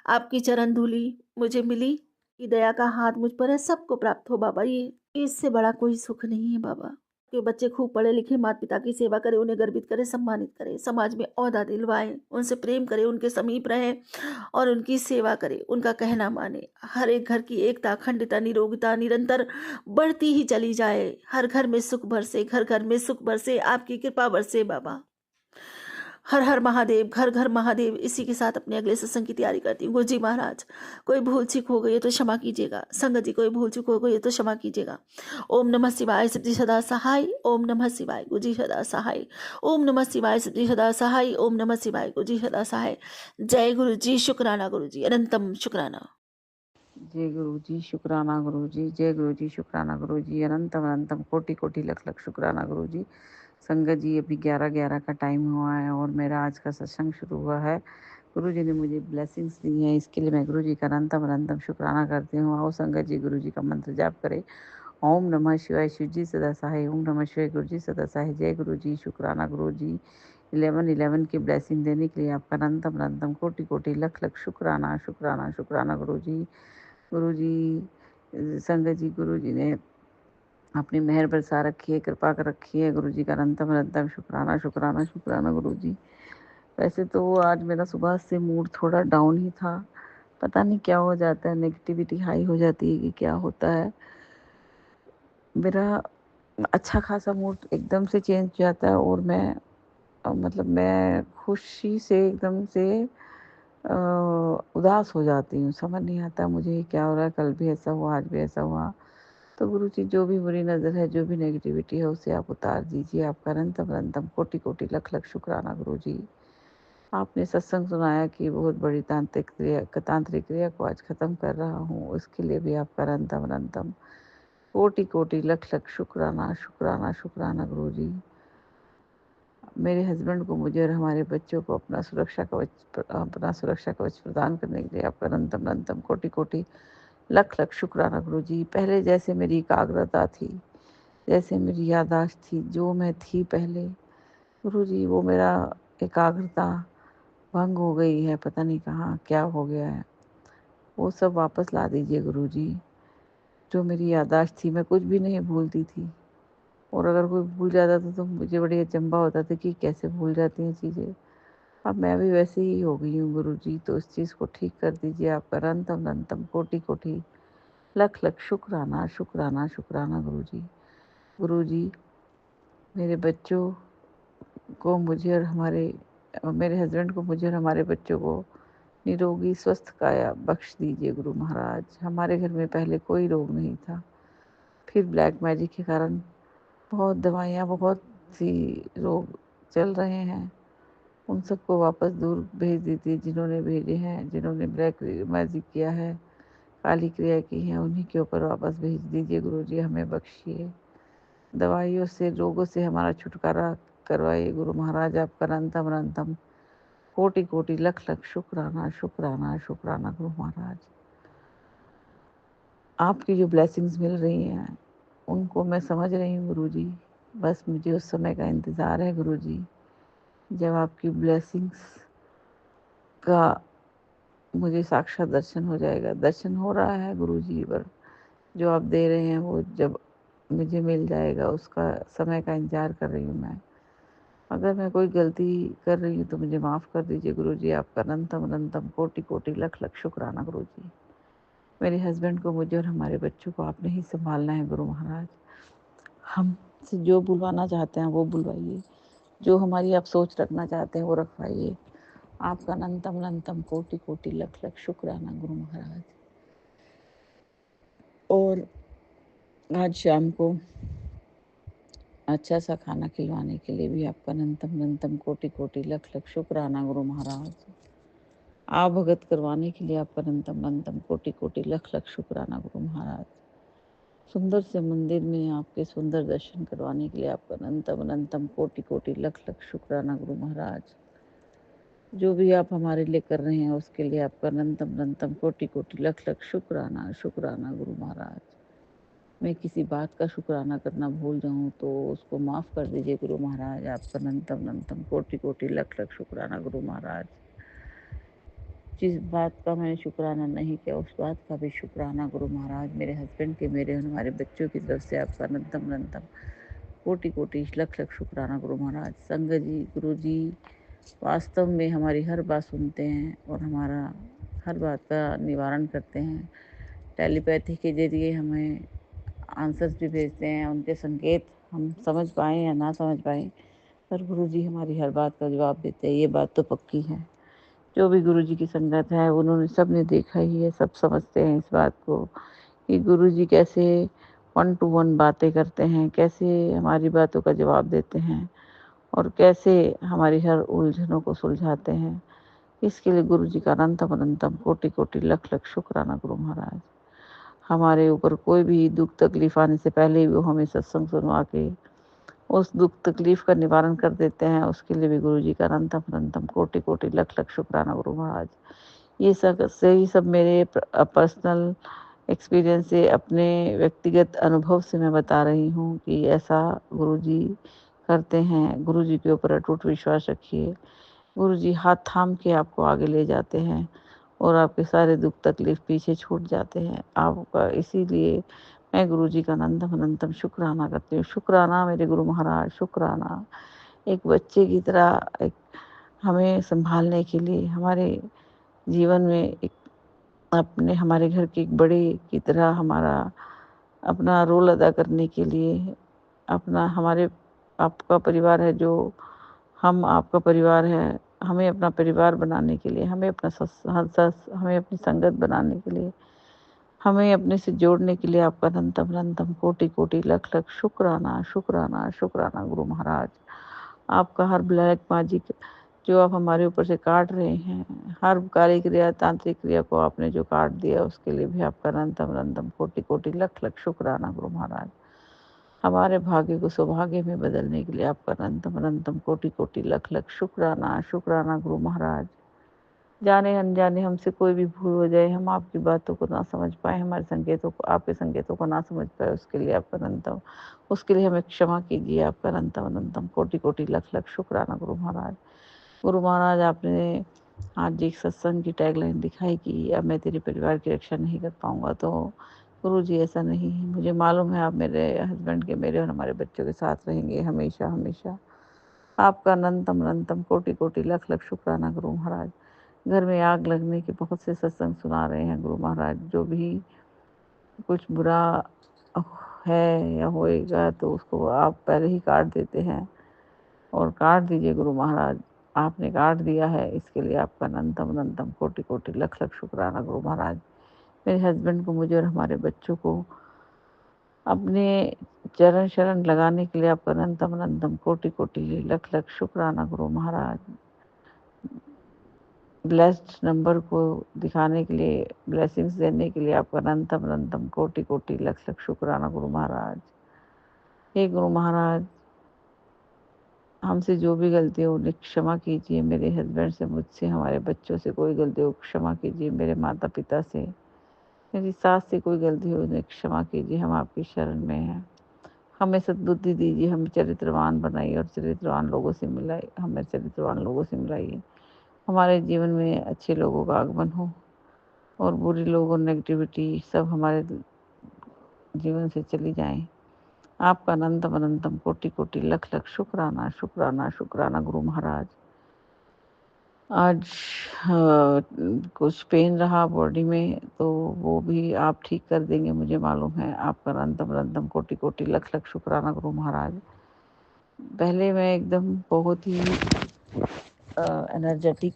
आपकी चरण धूली मुझे मिली, कि दया का हाथ मुझ पर है, सबको प्राप्त हो बाबा। ये इससे बड़ा कोई सुख नहीं है बाबा। के बच्चे खूब पढ़े लिखे, माता पिता की सेवा करे, उन्हें गर्वित करे, सम्मानित करे, समाज में ओहदा दिलवाए, उनसे प्रेम करे, उनके समीप रहे और उनकी सेवा करे, उनका कहना माने। हर एक घर की एकता, अखंडता, निरोगिता निरंतर बढ़ती ही चली जाए। हर घर में सुख बरसे, घर घर में सुख बरसे, आपकी कृपा बरसे बाबा। हर हर महादेव, घर घर महादेव। इसी के साथ अपने अगले सत्संग की तैयारी करती हूँ। गुरुजी महाराज, कोई भूल चूक हो गई है तो क्षमा कीजिएगा। संगत जी, कोई भूल चूक हो गई है तो क्षमा कीजिएगा। ओम नमः शिवाय, सिद्धि सदा सहाय। ओम नमः शिवाय, गुरुजी सदा सहाय। ओम नमः शिवाय, सिद्धि सदा सहाय। ओम नमः शिवाय, गुरुजी सदा सहाय। जय गुरु जी, शुक्राना गुरु जी, अनंतम शुक्राना। जय गुरु जी, शुक्राना गुरु जी, जय गुरु जी, शुक्राना गुरु जी, अनंतम अनंतम कोटि कोटि लख लख शुक्राना गुरु जी। संगत जी, अभी 11:11 का टाइम हुआ है और मेरा आज का सत्संग शुरू हुआ है। गुरु जी ने मुझे ब्लेसिंग्स दी हैं, इसके लिए मैं गुरु जी का अनंतम अनंतम शुक्राना करती हूँ। आओ संगत जी, गुरु जी का मंत्र जाप करें। ओम नमः शिवाय, शिव जी सदा सहाय। ओम नमः शिवाय, गुरु जी सदा सहाय। जय गुरु जी, शुक्राना गुरु जी। 11:11 की ब्लेसिंग देने के लिए आपका अनंतम अनंतम कोटि कोटि लख लख शुक्राना शुक्राना शुक्राना गुरु जी। गुरु जी, संगत जी, गुरु जी ने अपनी मेहर बरसा रखी है, कृपा कर रखी है। गुरु जी का अनंतम अनंतम शुक्राना शुक्राना शुक्राना गुरु जी। वैसे तो आज मेरा सुबह से मूड थोड़ा डाउन ही था, पता नहीं क्या हो जाता है, नेगेटिविटी हाई हो जाती है कि क्या होता है। मेरा अच्छा खासा मूड एकदम से चेंज हो जाता है और मैं खुशी से एकदम से उदास हो जाती हूँ। समझ नहीं आता मुझे क्या हो रहा है, कल भी ऐसा हुआ, आज भी ऐसा हुआ। तो गुरु जी, जो भी बुरी नज़र है, जो भी नेगेटिविटी है, उसे आप उतार दीजिए। आपका अनंतम अनंतम कोटि कोटि लख लख शुक्राना गुरु जी। आपने सत्संग सुनाया कि बहुत बड़ी तांत्रिक क्रिया को आज ख़त्म कर रहा हूँ, उसके लिए भी आपका अनंतम अनंतम कोटि कोटि लख लख शुक्राना शुक्राना शुक्राना गुरु जी। मेरे हस्बैंड को, मुझे और हमारे बच्चों को अपना सुरक्षा कवच प्रदान करने के लिए आपका अनंतम अनंतम कोटि कोटि लख लख शुक्राना गुरु जी। पहले जैसे मेरी एकाग्रता थी, जैसे मेरी याददाश्त थी, जो मैं थी पहले, गुरु जी वो मेरा एकाग्रता भंग हो गई है, पता नहीं कहाँ क्या हो गया है। वो सब वापस ला दीजिए गुरु जी। जो मेरी याददाश्त थी, मैं कुछ भी नहीं भूलती थी, और अगर कोई भूल जाता था तो मुझे बड़ी अचंभा होता था कि कैसे भूल जाती हैं चीज़ें। अब मैं भी वैसे ही हो गई हूँ गुरु जी, तो इस चीज़ को ठीक कर दीजिए। आपका अनंतम अनंतम कोटि कोटि लख लख शुक्राना शुक्राना शुक्राना गुरु जी। गुरु जी, मेरे बच्चों को, मेरे हस्बैंड को, मुझे और हमारे बच्चों को निरोगी स्वस्थ काया बख्श दीजिए गुरु महाराज। हमारे घर में पहले कोई रोग नहीं था, फिर ब्लैक मैजिक के कारण बहुत दवाइयाँ, बहुत सी रोग चल रहे हैं। उन सबको वापस दूर भेज दीजिए, जिन्होंने भेजे हैं, जिन्होंने ब्लैक मैजिक किया है, काली क्रिया की है, उन्हीं के ऊपर वापस भेज दीजिए गुरु जी। हमें बख्शिए, दवाइयों से, रोगों से हमारा छुटकारा करवाइए गुरु महाराज। आपका अनंतम अनंतम कोटि कोटि लख लख शुक्राना शुक्राना शुक्राना गुरु महाराज। आपकी जो ब्लेसिंग्स मिल रही हैं उनको मैं समझ रही हूँ गुरु जी। बस मुझे उस समय का इंतज़ार है गुरु जी, जब आपकी ब्लेसिंग्स का मुझे साक्षात दर्शन हो जाएगा। दर्शन हो रहा है गुरु जी, पर जो आप दे रहे हैं वो जब मुझे मिल जाएगा उसका समय का इंतज़ार कर रही हूँ मैं। अगर मैं कोई गलती कर रही हूँ तो मुझे माफ़ कर दीजिए गुरु जी। आपका अनंतम अनंतम कोटि कोटि लख लख शुक्राना गुरु जी। मेरे हस्बैंड को, मुझे और हमारे बच्चों को आपने ही संभालना है गुरु महाराज। हमसे जो बुलवाना चाहते हैं वो बुलवाइए, जो हमारी आप सोच रखना चाहते हैं वो रखवाइए। आपका अनंतम अनंतम कोटि कोटि लख लख शुक्राना गुरु महाराज। और आज शाम को अच्छा सा खाना खिलवाने के लिए भी आपका अनंतम अनंतम कोटि कोटि लख लख शुक्राना गुरु महाराज। आप भगत करवाने के लिए आपका अनंतम अनंतम कोटि कोटि लख लख शुक्राना गुरु महाराज। सुंदर से मंदिर में आपके सुंदर दर्शन करवाने के लिए आपका अनंतम अनंतम कोटि कोटि लख लख शुक्राना गुरु महाराज। जो भी आप हमारे लिए कर रहे हैं उसके लिए आपका अनंतम अनंतम कोटि कोटि लख लख शुक्राना शुक्राना गुरु महाराज। मैं किसी बात का शुक्राना करना भूल जाऊं तो उसको माफ़ कर दीजिए गुरु महाराज। आपका अनंतम अनंतम कोटि कोटि लख लख शुक्राना गुरु महाराज। जिस बात का मैंने शुक्राना नहीं किया उस बात का भी शुक्राना गुरु महाराज। मेरे हस्बैंड के, मेरे और हमारे बच्चों की तरफ से आपका अनंतम अनंतम कोटि कोटि लख लख शुक्राना गुरु महाराज। संगत जी, गुरु जी वास्तव में हमारी हर बात सुनते हैं और हमारा हर बात का निवारण करते हैं। टेलीपैथी के जरिए हमें आंसर्स भी भेजते हैं। उनके संकेत हम समझ पाएँ या ना समझ पाएँ, पर गुरु जी हमारी हर बात का जवाब देते हैं, ये बात तो पक्की है। जो भी गुरु जी की संगत है उन्होंने, सब ने देखा ही है, सब समझते हैं इस बात को कि गुरु जी कैसे 1 to 1 बातें करते हैं, कैसे हमारी बातों का जवाब देते हैं और कैसे हमारी हर उलझनों को सुलझाते हैं। इसके लिए गुरु जी का अनंतम अनंतम कोटि कोटि लख लख शुक्राना गुरु महाराज। हमारे ऊपर कोई भी दुख तकलीफ आने से पहले ही वो हमें सत्संग सुनवा के उस दुख तकलीफ का निवारण कर देते हैं। उसके लिए भी गुरु जी का अनंतम अनंतम कोटि कोटि लख लख शुक्राना गुरु महाराज। ये सब मेरे पर्सनल एक्सपीरियंस से, अपने व्यक्तिगत अनुभव से मैं बता रही हूँ कि ऐसा गुरु जी करते हैं। गुरु जी के ऊपर अटूट विश्वास रखिए। गुरु जी हाथ थाम के आपको आगे ले जाते हैं और आपके सारे दुख तकलीफ पीछे छूट जाते हैं आपका। इसीलिए मैं गुरु जी का अनंतम अनंतम शुक्राना करती हूँ। शुक्राना मेरे गुरु महाराज, शुक्राना। एक बच्चे की तरह एक हमें संभालने के लिए, हमारे जीवन में एक अपने, हमारे घर के एक बड़े की तरह हमारा अपना रोल अदा करने के लिए, अपना, हमारे आपका परिवार है जो हम आपका परिवार है, हमें अपना परिवार बनाने के लिए, हमें हमें अपनी संगत बनाने के लिए, हमें अपने से जोड़ने के लिए आपका अनंतम अनंतम कोटि कोटि लख लख शुक्राना शुक्राना शुक्राना गुरु महाराज। आपका हर ब्लैक मैजिक जो आप हमारे ऊपर से काट रहे हैं, हर कार्य क्रिया, तांत्रिक क्रिया को आपने जो काट दिया उसके लिए भी आपका अनंतम अनंतम कोटि कोटि लख लख शुक्राना गुरु महाराज। हमारे भाग्य को सौभाग्य में बदलने के लिए आपका अनंतम अनंतम कोटि कोटि लख लख शुक्राना शुक्राना गुरु महाराज। जाने अनजाने हमसे कोई भी भूल हो जाए, हम आपकी बातों को ना समझ पाए, हमारे संकेतों को, आपके संकेतों को ना समझ पाए, उसके लिए आपका अनंतम, उसके लिए हमें क्षमा कीजिए। आपका अनंतम अनंतम कोटि कोटि लख लख शुक्राना गुरु महाराज। गुरु महाराज, आपने आज एक सत्संग की टैगलाइन दिखाई कि अब मैं तेरे परिवार की रक्षा नहीं कर पाऊंगा, तो गुरु जी ऐसा नहीं है। मुझे मालूम है आप मेरे हस्बैंड के, मेरे और हमारे बच्चों के साथ रहेंगे हमेशा हमेशा। आपका अनंतम अनंतम कोटि कोटि लख लख शुक्राना गुरु महाराज। घर में आग लगने के बहुत से सत्संग सुना रहे हैं गुरु महाराज। जो भी कुछ बुरा है या होएगा तो उसको आप पहले ही काट देते हैं, और काट दीजिए गुरु महाराज। आपने काट दिया है, इसके लिए आपका अनंतम अनंतम कोटि कोटि लख लख शुक्राना गुरु महाराज। मेरे हस्बैंड को, मुझे और हमारे बच्चों को अपने चरण शरण लगाने के लिए आपका अनंतम अनंतम कोटि कोटि लख लख शुक्राना गुरु महाराज। ब्लेस्ड नंबर को दिखाने के लिए, ब्लेसिंग्स देने के लिए आपका अनंतम अनंतम कोटि कोटि लख लख शुक्राना गुरु महाराज। हे गुरु महाराज, हमसे जो भी गलती हो उन्हें क्षमा कीजिए। मेरे हस्बैंड से, मुझसे, हमारे बच्चों से कोई गलती हो क्षमा कीजिए। मेरे माता पिता से, मेरी सास से कोई गलती हो उन्हें क्षमा कीजिए। हम आपकी शरण में हैं। हमें सद्बुद्धि दीजिए, हमें चरित्रवान बनाइए और चरित्रवान लोगों से मिलाइए, हमें चरित्रवान लोगों से मिलाइए। हमारे जीवन में अच्छे लोगों का आगमन हो और बुरे लोग और नेगेटिविटी सब हमारे जीवन से चली जाएं। आपका अनंतम अनंतम कोटि कोटि लख लख शुक्राना शुक्राना शुक्राना गुरु महाराज। आज कुछ पेन रहा बॉडी में तो वो भी आप ठीक कर देंगे मुझे मालूम है। आपका अनंतम अनंतम कोटि कोटि लख लख शुक्राना गुरु महाराज। पहले मैं एकदम बहुत ही एनर्जेटिक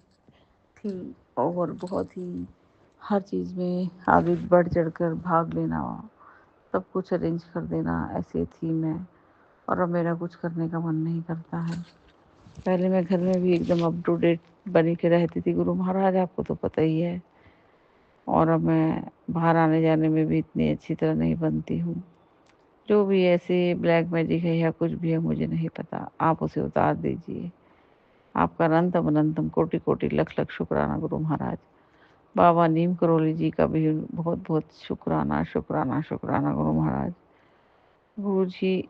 थी और बहुत ही हर चीज़ में आगे बढ़ चढ़कर भाग लेना, सब कुछ अरेंज कर देना, ऐसे थी मैं। और अब मेरा कुछ करने का मन नहीं करता है। पहले मैं घर में भी एकदम अप टू डेट बनी के रहती थी गुरु महाराज, आपको तो पता ही है। और अब मैं बाहर आने जाने में भी इतनी अच्छी तरह नहीं बनती हूँ। जो भी ऐसे ब्लैक मैजिक है या कुछ भी है मुझे नहीं पता, आप उसे उतार दीजिए। आपका अनंतम अनंतम कोटि कोटि लख लख शुक्राना गुरु महाराज। बाबा नीम करोली जी का भी बहुत बहुत शुक्राना शुक्राना शुक्राना गुरु महाराज। गुरु जी,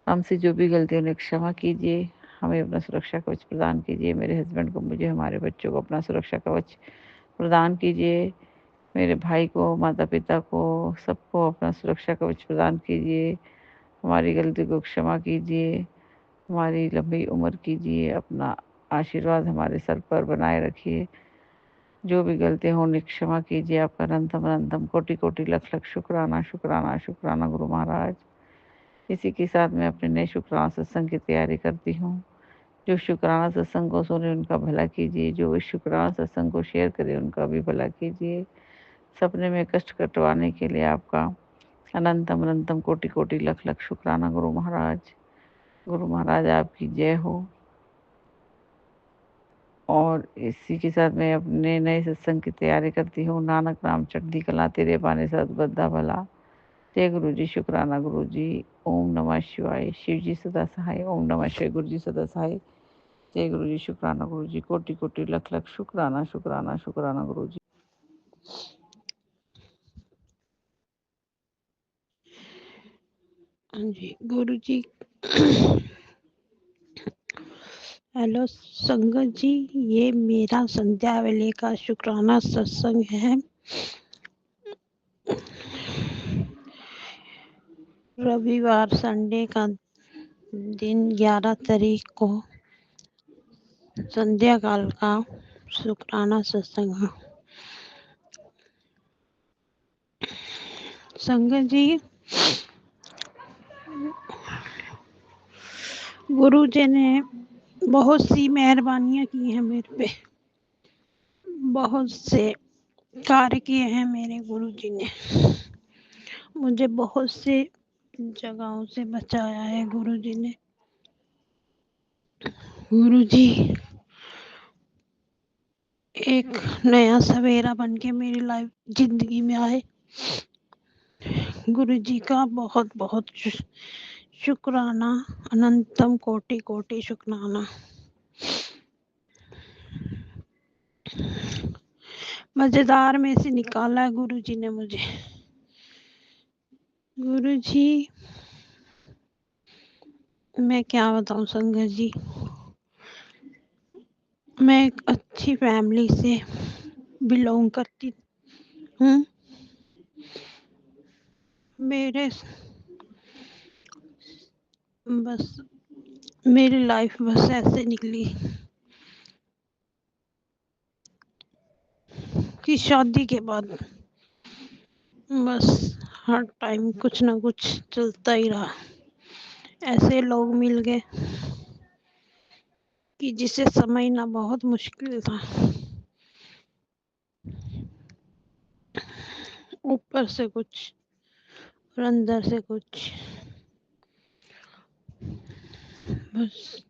हमसे जो भी गलती उन्हें क्षमा कीजिए। हमें अपना सुरक्षा कवच प्रदान कीजिए। मेरे हस्बैंड को, मुझे, हमारे बच्चों को अपना सुरक्षा कवच प्रदान कीजिए। मेरे भाई को, माता पिता को, सबको अपना सुरक्षा कवच प्रदान कीजिए। हमारी गलती को क्षमा कीजिए। हमारी लंबी उम्र कीजिए। अपना आशीर्वाद हमारे सर पर बनाए रखिए। जो भी गलती हो उन्हें क्षमा कीजिए। आपका अनंतम अनंतम कोटि कोटि लख लख शुक्राना शुक्राना शुक्राना गुरु महाराज। इसी के साथ मैं अपने नए शुक्राना सत्संग की तैयारी करती हूँ। जो शुक्राना सत्संग को सुने उनका भला कीजिए। जो इस शुक्राना सत्संग को शेयर करे उनका भी भला कीजिए। सपने में कष्ट कटवाने के लिए आपका अनंतम अनंतम कोटि कोटि लख लख शुक्राना गुरु महाराज। गुरु महाराज आपकी जय हो। और इसी के साथ मैं अपने नए सत्संग की तैयारी करती हूँ। नानक नाम चढ़ती कला, तेरे पाने सत बद्धा भला। जय गुरु जी, शुक्राना गुरु जी। ओम नमः शिवाय। शिव जी सदा सहाय। ओम नमः शिवाय। गुरु जी सदा सहाय। जय गुरु जी, शुक्राना गुरु जी। कोटि कोटि लख लख शुक्राना शुक्राना शुक्राना गुरु जी। हाँ जी गुरु जी। हेलो संगत जी, ये मेरा संध्या वेले का शुक्राना सत्संग है। रविवार संडे का दिन 11 तारीख को संध्या काल का शुक्राना सत्संग है। संगत जी, गुरु जी ने बहुत सी मेहरबानियां की हैं मेरे पे। बहुत से कार्य किए हैं मेरे गुरु जी ने। मुझे बहुत से जगहों से बचाया है गुरु जी ने। गुरु जी एक नया सवेरा बन के मेरी लाइफ जिंदगी में आए। गुरु जी का बहुत बहुत शुक्राना, अनंतम कोटि कोटि शुक्राना। मजेदार में से निकाला है गुरु जी ने मुझे। गुरु जी मैं क्या बताऊं संगत जी, मैं एक अच्छी फैमिली से बिलोंग करती हूँ। मेरे बस मेरी लाइफ बस ऐसे निकली कि शादी के बाद बस हर टाइम कुछ ना कुछ चलता ही रहा। ऐसे लोग मिल गए कि जिसे समझना बहुत मुश्किल था। ऊपर से कुछ और अंदर से कुछ। बस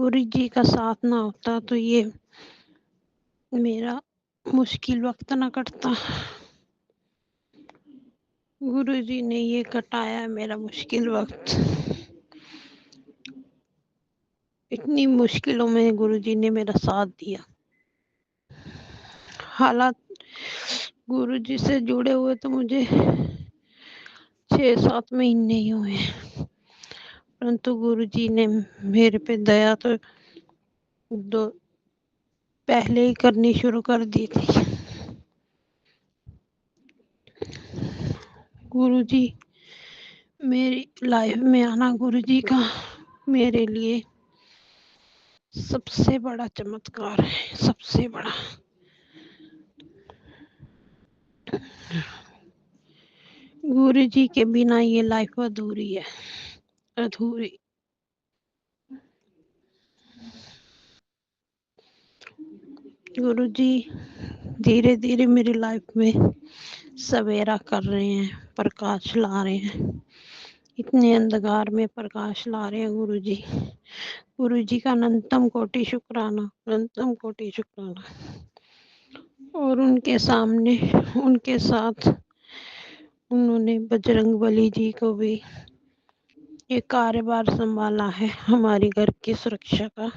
गुरु जी का साथ ना होता तो ये मेरा मुश्किल वक्त ना कटता। गुरु जी ने ये कटाया मेरा मुश्किल वक्त। इतनी मुश्किलों में गुरुजी ने मेरा साथ दिया। हालात गुरुजी से जुड़े हुए तो मुझे 6-7 महीने ही हुए हैं, परंतु गुरुजी ने मेरे पे दया तो दो पहले ही करनी शुरू कर दी थी। गुरुजी मेरी लाइफ में आना, गुरुजी का मेरे लिए सबसे बड़ा चमत्कार है, सबसे बड़ा। गुरुजी के बिना ये लाइफ अधूरी है, अधूरी। गुरुजी धीरे धीरे मेरी लाइफ में सवेरा कर रहे हैं, प्रकाश ला रहे हैं। इतने अंधकार में प्रकाश ला रहे हैं गुरुजी। गुरुजी का अनंतम कोटि शुक्राना, अनंतम कोटि शुक्राना। और उनके सामने, उनके साथ उन्होंने बजरंगबली जी को भी ये कार्यभार संभाला है हमारे घर की सुरक्षा का,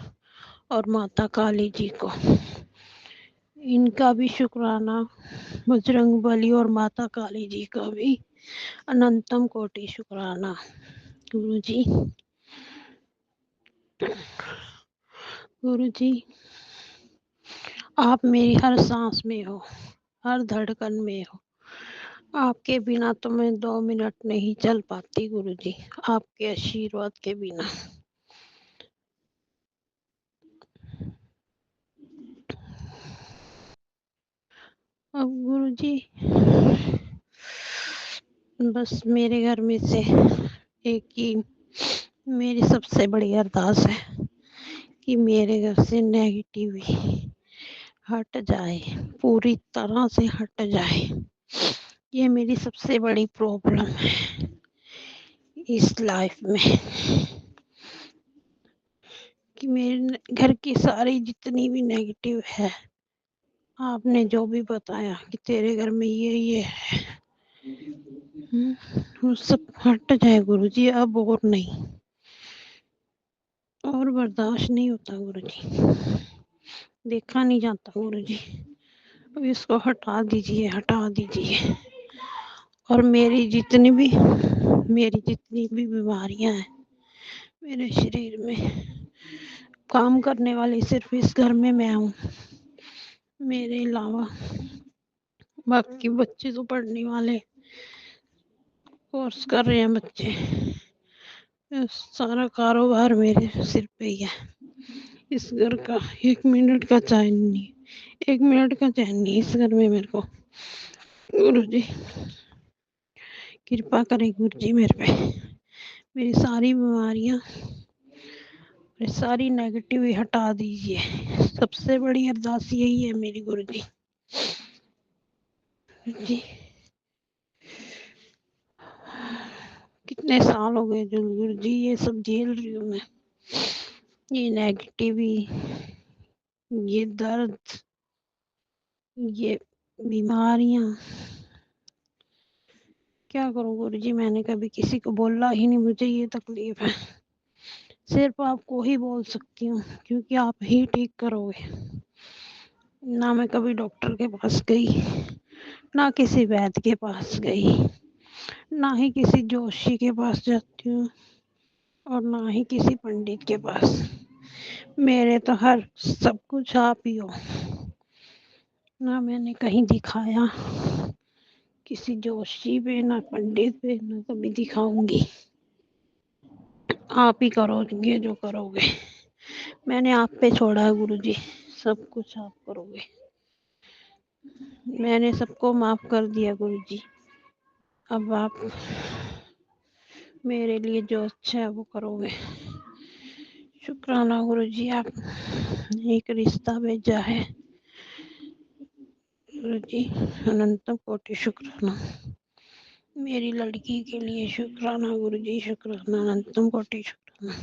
और माता काली जी को। इनका भी शुक्राना, बजरंगबली और माता काली जी का भी अनंतम कोटि शुक्राना। गुरुजी, गुरुजी आप मेरी हर सांस में हो, हर धड़कन में हो। आपके बिना तो मैं 2 मिनट नहीं चल पाती गुरुजी, आपके आशीर्वाद के बिना। अब गुरुजी बस मेरे घर में से एक ही मेरी सबसे बड़ी अरदास है कि मेरे घर से नेगेटिव हट जाए, पूरी तरह से हट जाए। ये मेरी सबसे बड़ी प्रॉब्लम है इस लाइफ में, कि मेरे घर की सारी जितनी भी नेगेटिव है, आपने जो भी बताया कि तेरे घर में ये है, वो सब हट जाए गुरुजी, अब और नहीं, और बर्दाश्त नहीं होता गुरुजी, देखा नहीं जाता गुरुजी। अब इसको हटा दीजिए, हटा दीजिए। और मेरी जितनी भी बीमारियां हैं मेरे शरीर में, काम करने वाली सिर्फ इस घर में मैं हूँ, मेरे अलावा बाकी बच्चे तो पढ़ने वाले, कोर्स कर रहे हैं बच्चे, सारा कारोबार मेरे सिर पे ही है। इस घर का 1 मिनट का चैन नहीं, 1 मिनट का चैन नहीं इस घर में मेरे को। गुरुजी कृपा करें गुरुजी मेरे पे, मेरी सारी बीमारियां, मेरी सारी नेगेटिव हटा दीजिए। सबसे बड़ी अरदास यही है मेरी गुरुजी। जी कितने साल हो गए जो गुरुजी ये सब झेल रही हूँ मैं, ये नेगेटिव, ये दर्द, ये बीमारियां। क्या करूं गुरुजी, मैंने कभी किसी को बोला ही नहीं मुझे ये तकलीफ है, सिर्फ आपको ही बोल सकती हूँ, क्योंकि आप ही ठीक करोगे। ना मैं कभी डॉक्टर के पास गई, ना किसी वैद्य के पास गई, ना ही किसी जोशी के पास जाती हूँ, और ना ही किसी पंडित के पास। मेरे तो हर सब कुछ आप ही हो। ना मैंने कहीं दिखाया किसी जोशी पे, ना पंडित पे, ना कभी दिखाऊंगी। आप ही करोगे जो करोगे, मैंने आप पे छोड़ा है गुरुजी, सब कुछ आप करोगे। मैंने सबको माफ कर दिया गुरुजी, अब आप मेरे लिए जो अच्छा है वो करोगे। शुक्राना गुरुजी, आप एक रिश्ता भेजा है गुरुजी, अनंत कोटि शुक्राना। मेरी लड़की के लिए शुक्राना गुरुजी, शुक्राना, अनंतम कोटि शुक्राना।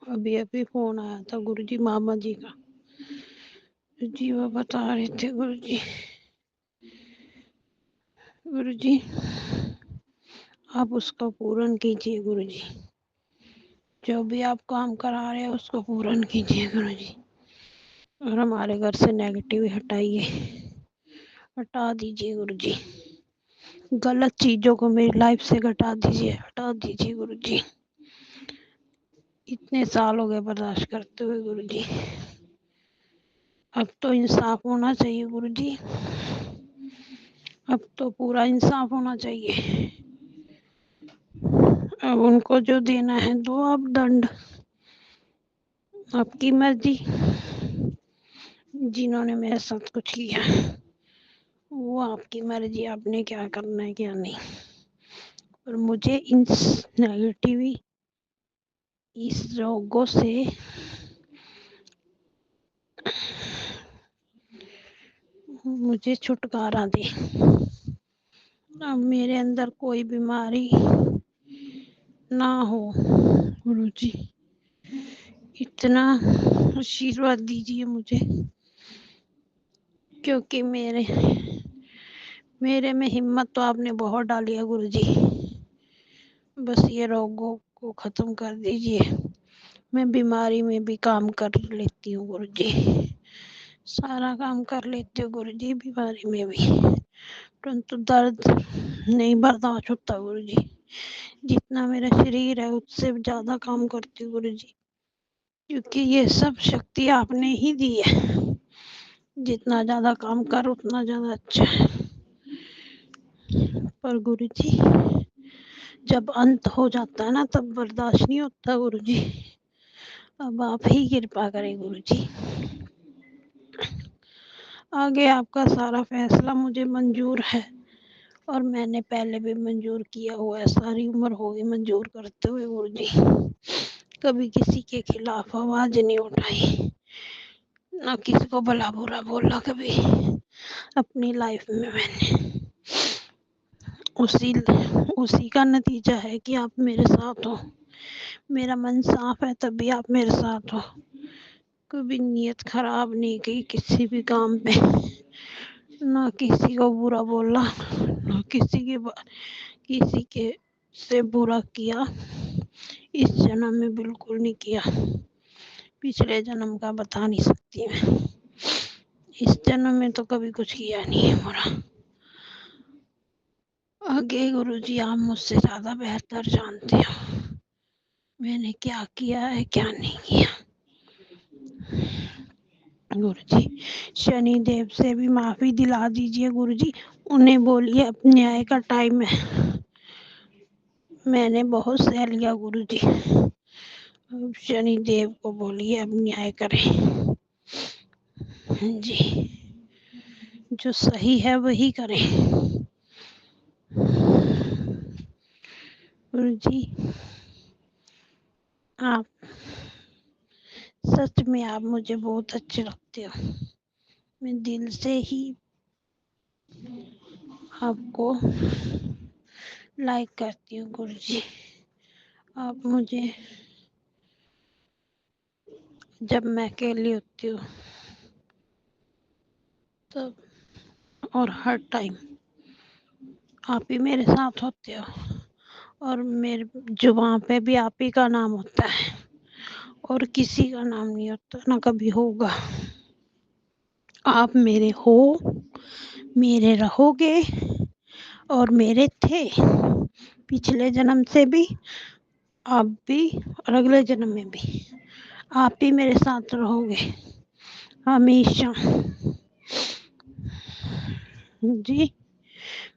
अभी अभी फोन आया था गुरुजी मामा जी का, जी वो बता रहे थे गुरुजी, गुरुजी आप उसका पूर्ण कीजिए गुरुजी। जो भी आप काम करा रहे हैं उसको पूर्ण कीजिए गुरु जी, और हमारे घर से नेगेटिव हटाइए, हटा दीजिए गुरु जी। गलत चीजों को मेरी लाइफ से हटा दीजिए गुरु जी। इतने साल हो गए बर्दाश्त करते हुए गुरु जी, अब तो इंसाफ होना चाहिए गुरु जी, अब तो पूरा इंसाफ होना चाहिए। अब उनको जो देना है दो आप दंड, आपकी मर्जी। जिन्होंने मेरे साथ कुछ किया वो आपकी मर्जी, आपने क्या करना है क्या नहीं। पर मुझे इन नेगेटिव इस रोगों से मुझे छुटकारा दे। अब मेरे अंदर कोई बीमारी ना हो गुरु जी, इतना आशीर्वाद दीजिए मुझे, क्योंकि मेरे में हिम्मत तो आपने बहुत डाली है गुरु जी। बस ये रोगों को खत्म कर दीजिए। मैं बीमारी में भी काम कर लेती हूँ गुरु जी, सारा काम कर लेती हूँ गुरु जी, बीमारी में भी, परंतु दर्द नहीं बर्दाश्त होता गुरु जी। जितना मेरा शरीर है उससे ज्यादा काम करती हूँ गुरु जी, क्योंकि ये सब शक्ति आपने ही दी है। जितना ज्यादा काम कर उतना ज्यादा अच्छा है। पर गुरु जी जब अंत हो जाता है ना तब बर्दाश्त नहीं होता गुरु जी। अब आप ही कृपा करें गुरु जी। आगे आपका सारा फैसला मुझे मंजूर है, और मैंने पहले भी मंजूर किया हुआ है, सारी उम्र हो गई मंजूर करते हुए गुरु जी। कभी किसी के खिलाफ आवाज नहीं उठाई, ना किसी को भला बुरा बोला कभी अपनी लाइफ में मैंने। उसी का नतीजा है कि आप मेरे साथ हो। मेरा मन साफ है तभी आप मेरे साथ हो। कभी नीयत खराब नहीं की किसी भी काम पे, ना किसी को बुरा बोला, ना किसी के से बुरा किया। इस जन्म में बिल्कुल नहीं किया, पिछले जन्म का बता नहीं सकती मैं। इस जन्म में तो कभी कुछ किया नहीं है बुरा। आगे गुरु जी आप मुझसे ज्यादा बेहतर जानते हो मैंने क्या किया है क्या नहीं किया। गुरु जी शनि देव से भी माफी दिला दीजिए गुरु जी, उन्हें बोलिए अब न्याय का टाइम है। मैंने बहुत सह लिया गुरु जी, अब शनि देव को बोलिए अब न्याय करें। जी जो सही है वही करें गुरु जी। आप सच में आप मुझे बहुत अच्छे लगते हो। मैं दिल से ही आपको लाइक करती हूँ गुरु जी। आप मुझे जब मैं अकेली होती हूँ तब और हर टाइम आप ही मेरे साथ होते हो, और मेरे जुबान पे भी आप ही का नाम होता है और किसी का नाम नहीं होता, ना कभी होगा। आप मेरे हो, मेरे रहोगे और मेरे थे पिछले जन्म से भी, अब भी और अगले जन्म में भी। आप ही मेरे साथ रहोगे हमेशा। जी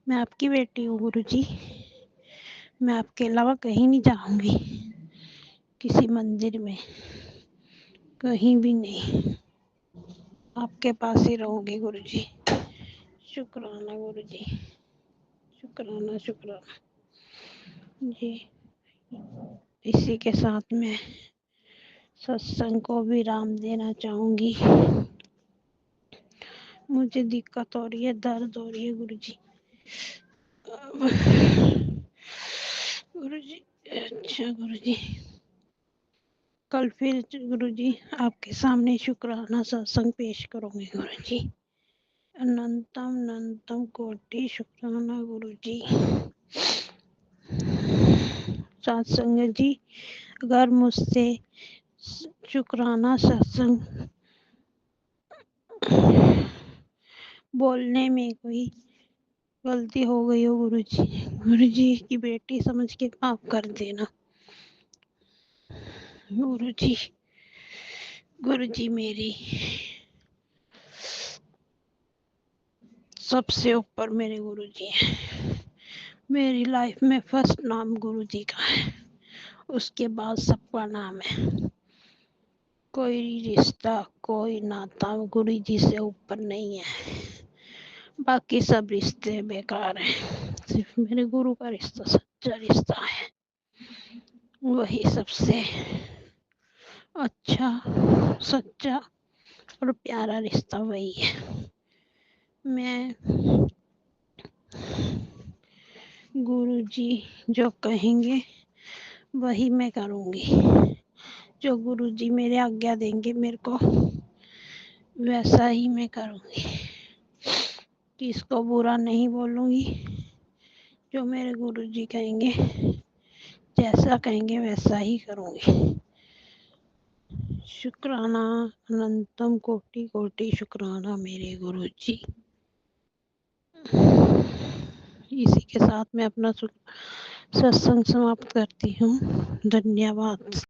मैं आपकी बेटी हूँ गुरु जी, मैं आपके अलावा कहीं नहीं जाऊंगी, किसी मंदिर में कहीं भी नहीं, आपके पास ही रहोगी गुरु जी। शुक्राना गुरु जी, शुक्राना शुक्राना जी। इसी के साथ मैं सत्संग को विराम देना चाहूंगी। मुझे दिक्कत हो रही है, दर्द हो रही है गुरु जी। गुरु जी अच्छा गुरु जी, कल फिर गुरु जी आपके सामने शुक्राना सत्संग पेश करूंगी गुरु जी। अनंतम अनंतम कोटि शुक्राना गुरु जी। सत्संग जी अगर मुझसे शुक्राना सत्संग बोलने में कोई गलती हो गई हो गुरुजी की बेटी समझ के माफ कर देना। गुरुजी गुरुजी मेरी सबसे ऊपर मेरे गुरुजी हैं। मेरी लाइफ में फर्स्ट नाम गुरुजी का है, उसके बाद सबका नाम है। कोई रिश्ता कोई नाता गुरुजी से ऊपर नहीं है। बाकी सब रिश्ते बेकार हैं, सिर्फ मेरे गुरु का रिश्ता सच्चा रिश्ता है। वही सबसे अच्छा सच्चा और प्यारा रिश्ता वही है। मैं गुरुजी जो कहेंगे वही मैं करूँगी। जो गुरुजी मेरे आज्ञा देंगे मेरे को वैसा ही मैं करूँगी। किसको बुरा नहीं बोलूँगी। जो मेरे गुरुजी कहेंगे जैसा कहेंगे वैसा ही करूँगी। शुक्राना अनंतम कोटि कोटि शुक्राना मेरे गुरुजी। इसी के साथ मैं अपना सत्संग समाप्त करती हूँ। धन्यवाद।